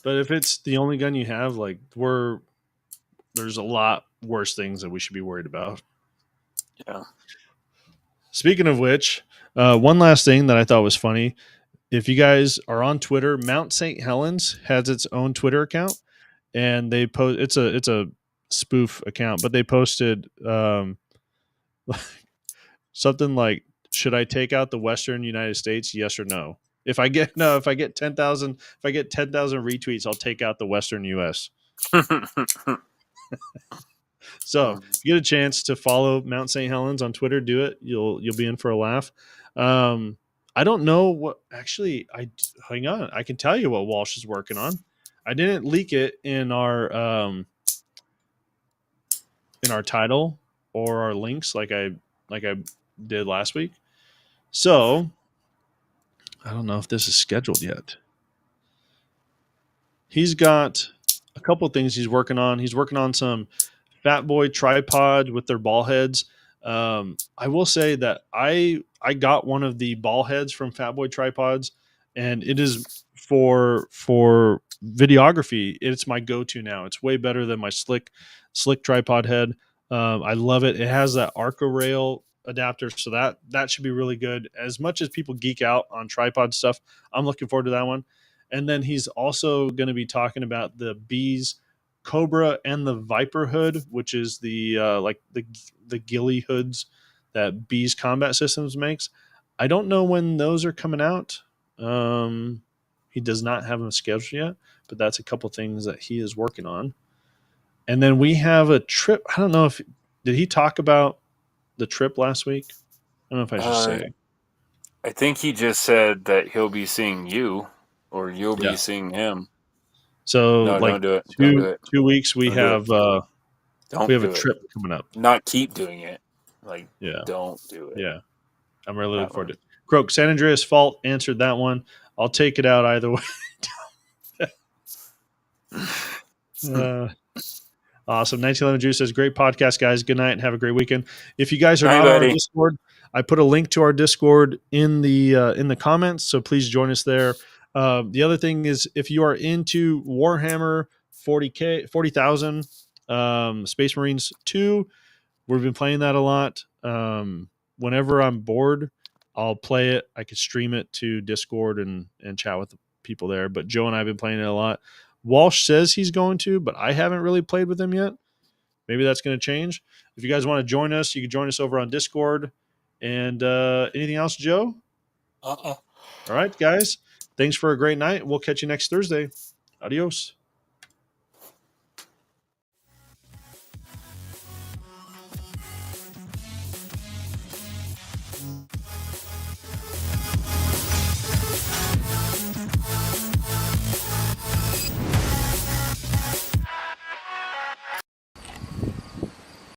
But if it's the only gun you have, like there's a lot worse things that we should be worried about. Yeah. Speaking of which, one last thing that I thought was funny. If you guys are on Twitter, Mount St. Helens has its own Twitter account, and they post. It's a spoof account, but they posted something like, "Should I take out the Western United States? Yes or no? If I get 10,000 retweets, I'll take out the Western U.S." So if you get a chance to follow Mount St. Helens on Twitter, do it. You'll be in for a laugh. I don't know what actually. Hang on. I can tell you what Walsh is working on. I didn't leak it in our title or our links like I did last week. So I don't know if this is scheduled yet. He's got a couple of things he's working on. He's working on some Fat Boy tripod with their ball heads. I will say that I got one of the ball heads from Fat Boy tripods, and it is for videography. It's my go-to now. It's way better than my slick tripod head. I love it. It has that Arco rail adapter, so that should be really good. As much as people geek out on tripod stuff, I'm looking forward to that one. And then he's also going to be talking about the Bees Cobra and the Viper hood, which is the like the ghillie hoods that Bees Combat Systems makes. I don't know when those are coming out. He does not have them scheduled yet, but that's a couple things that he is working on. And then we have a trip. I don't know if did he talk about the trip last week? I don't know if I should say. I think he just said that he'll be seeing you, or you'll be Yeah. seeing him. So No, like don't do it. Don't do it. 2 weeks we Don't do have Don't a do it. trip coming up. Not keep doing it. Like, Yeah. don't do it. Yeah. I'm really That looking forward one. to it. Croak, San Andreas Fault answered that one. I'll take it out either way. Awesome. 1911 Juice says, great podcast, guys. Good night and have a great weekend. If you guys are Night, not on our buddy. Discord, I put a link to our Discord in the comments, so please join us there. The other thing is, if you are into Warhammer 40,000 Space Marines 2, we've been playing that a lot. Whenever I'm bored, I'll play it. I could stream it to Discord and chat with the people there. But Joe and I have been playing it a lot. Walsh says he's going to, but I haven't really played with him yet. Maybe that's going to change. If you guys want to join us, you can join us over on Discord. And anything else, Joe? All right, guys. Thanks for a great night. We'll catch you next Thursday. Adios.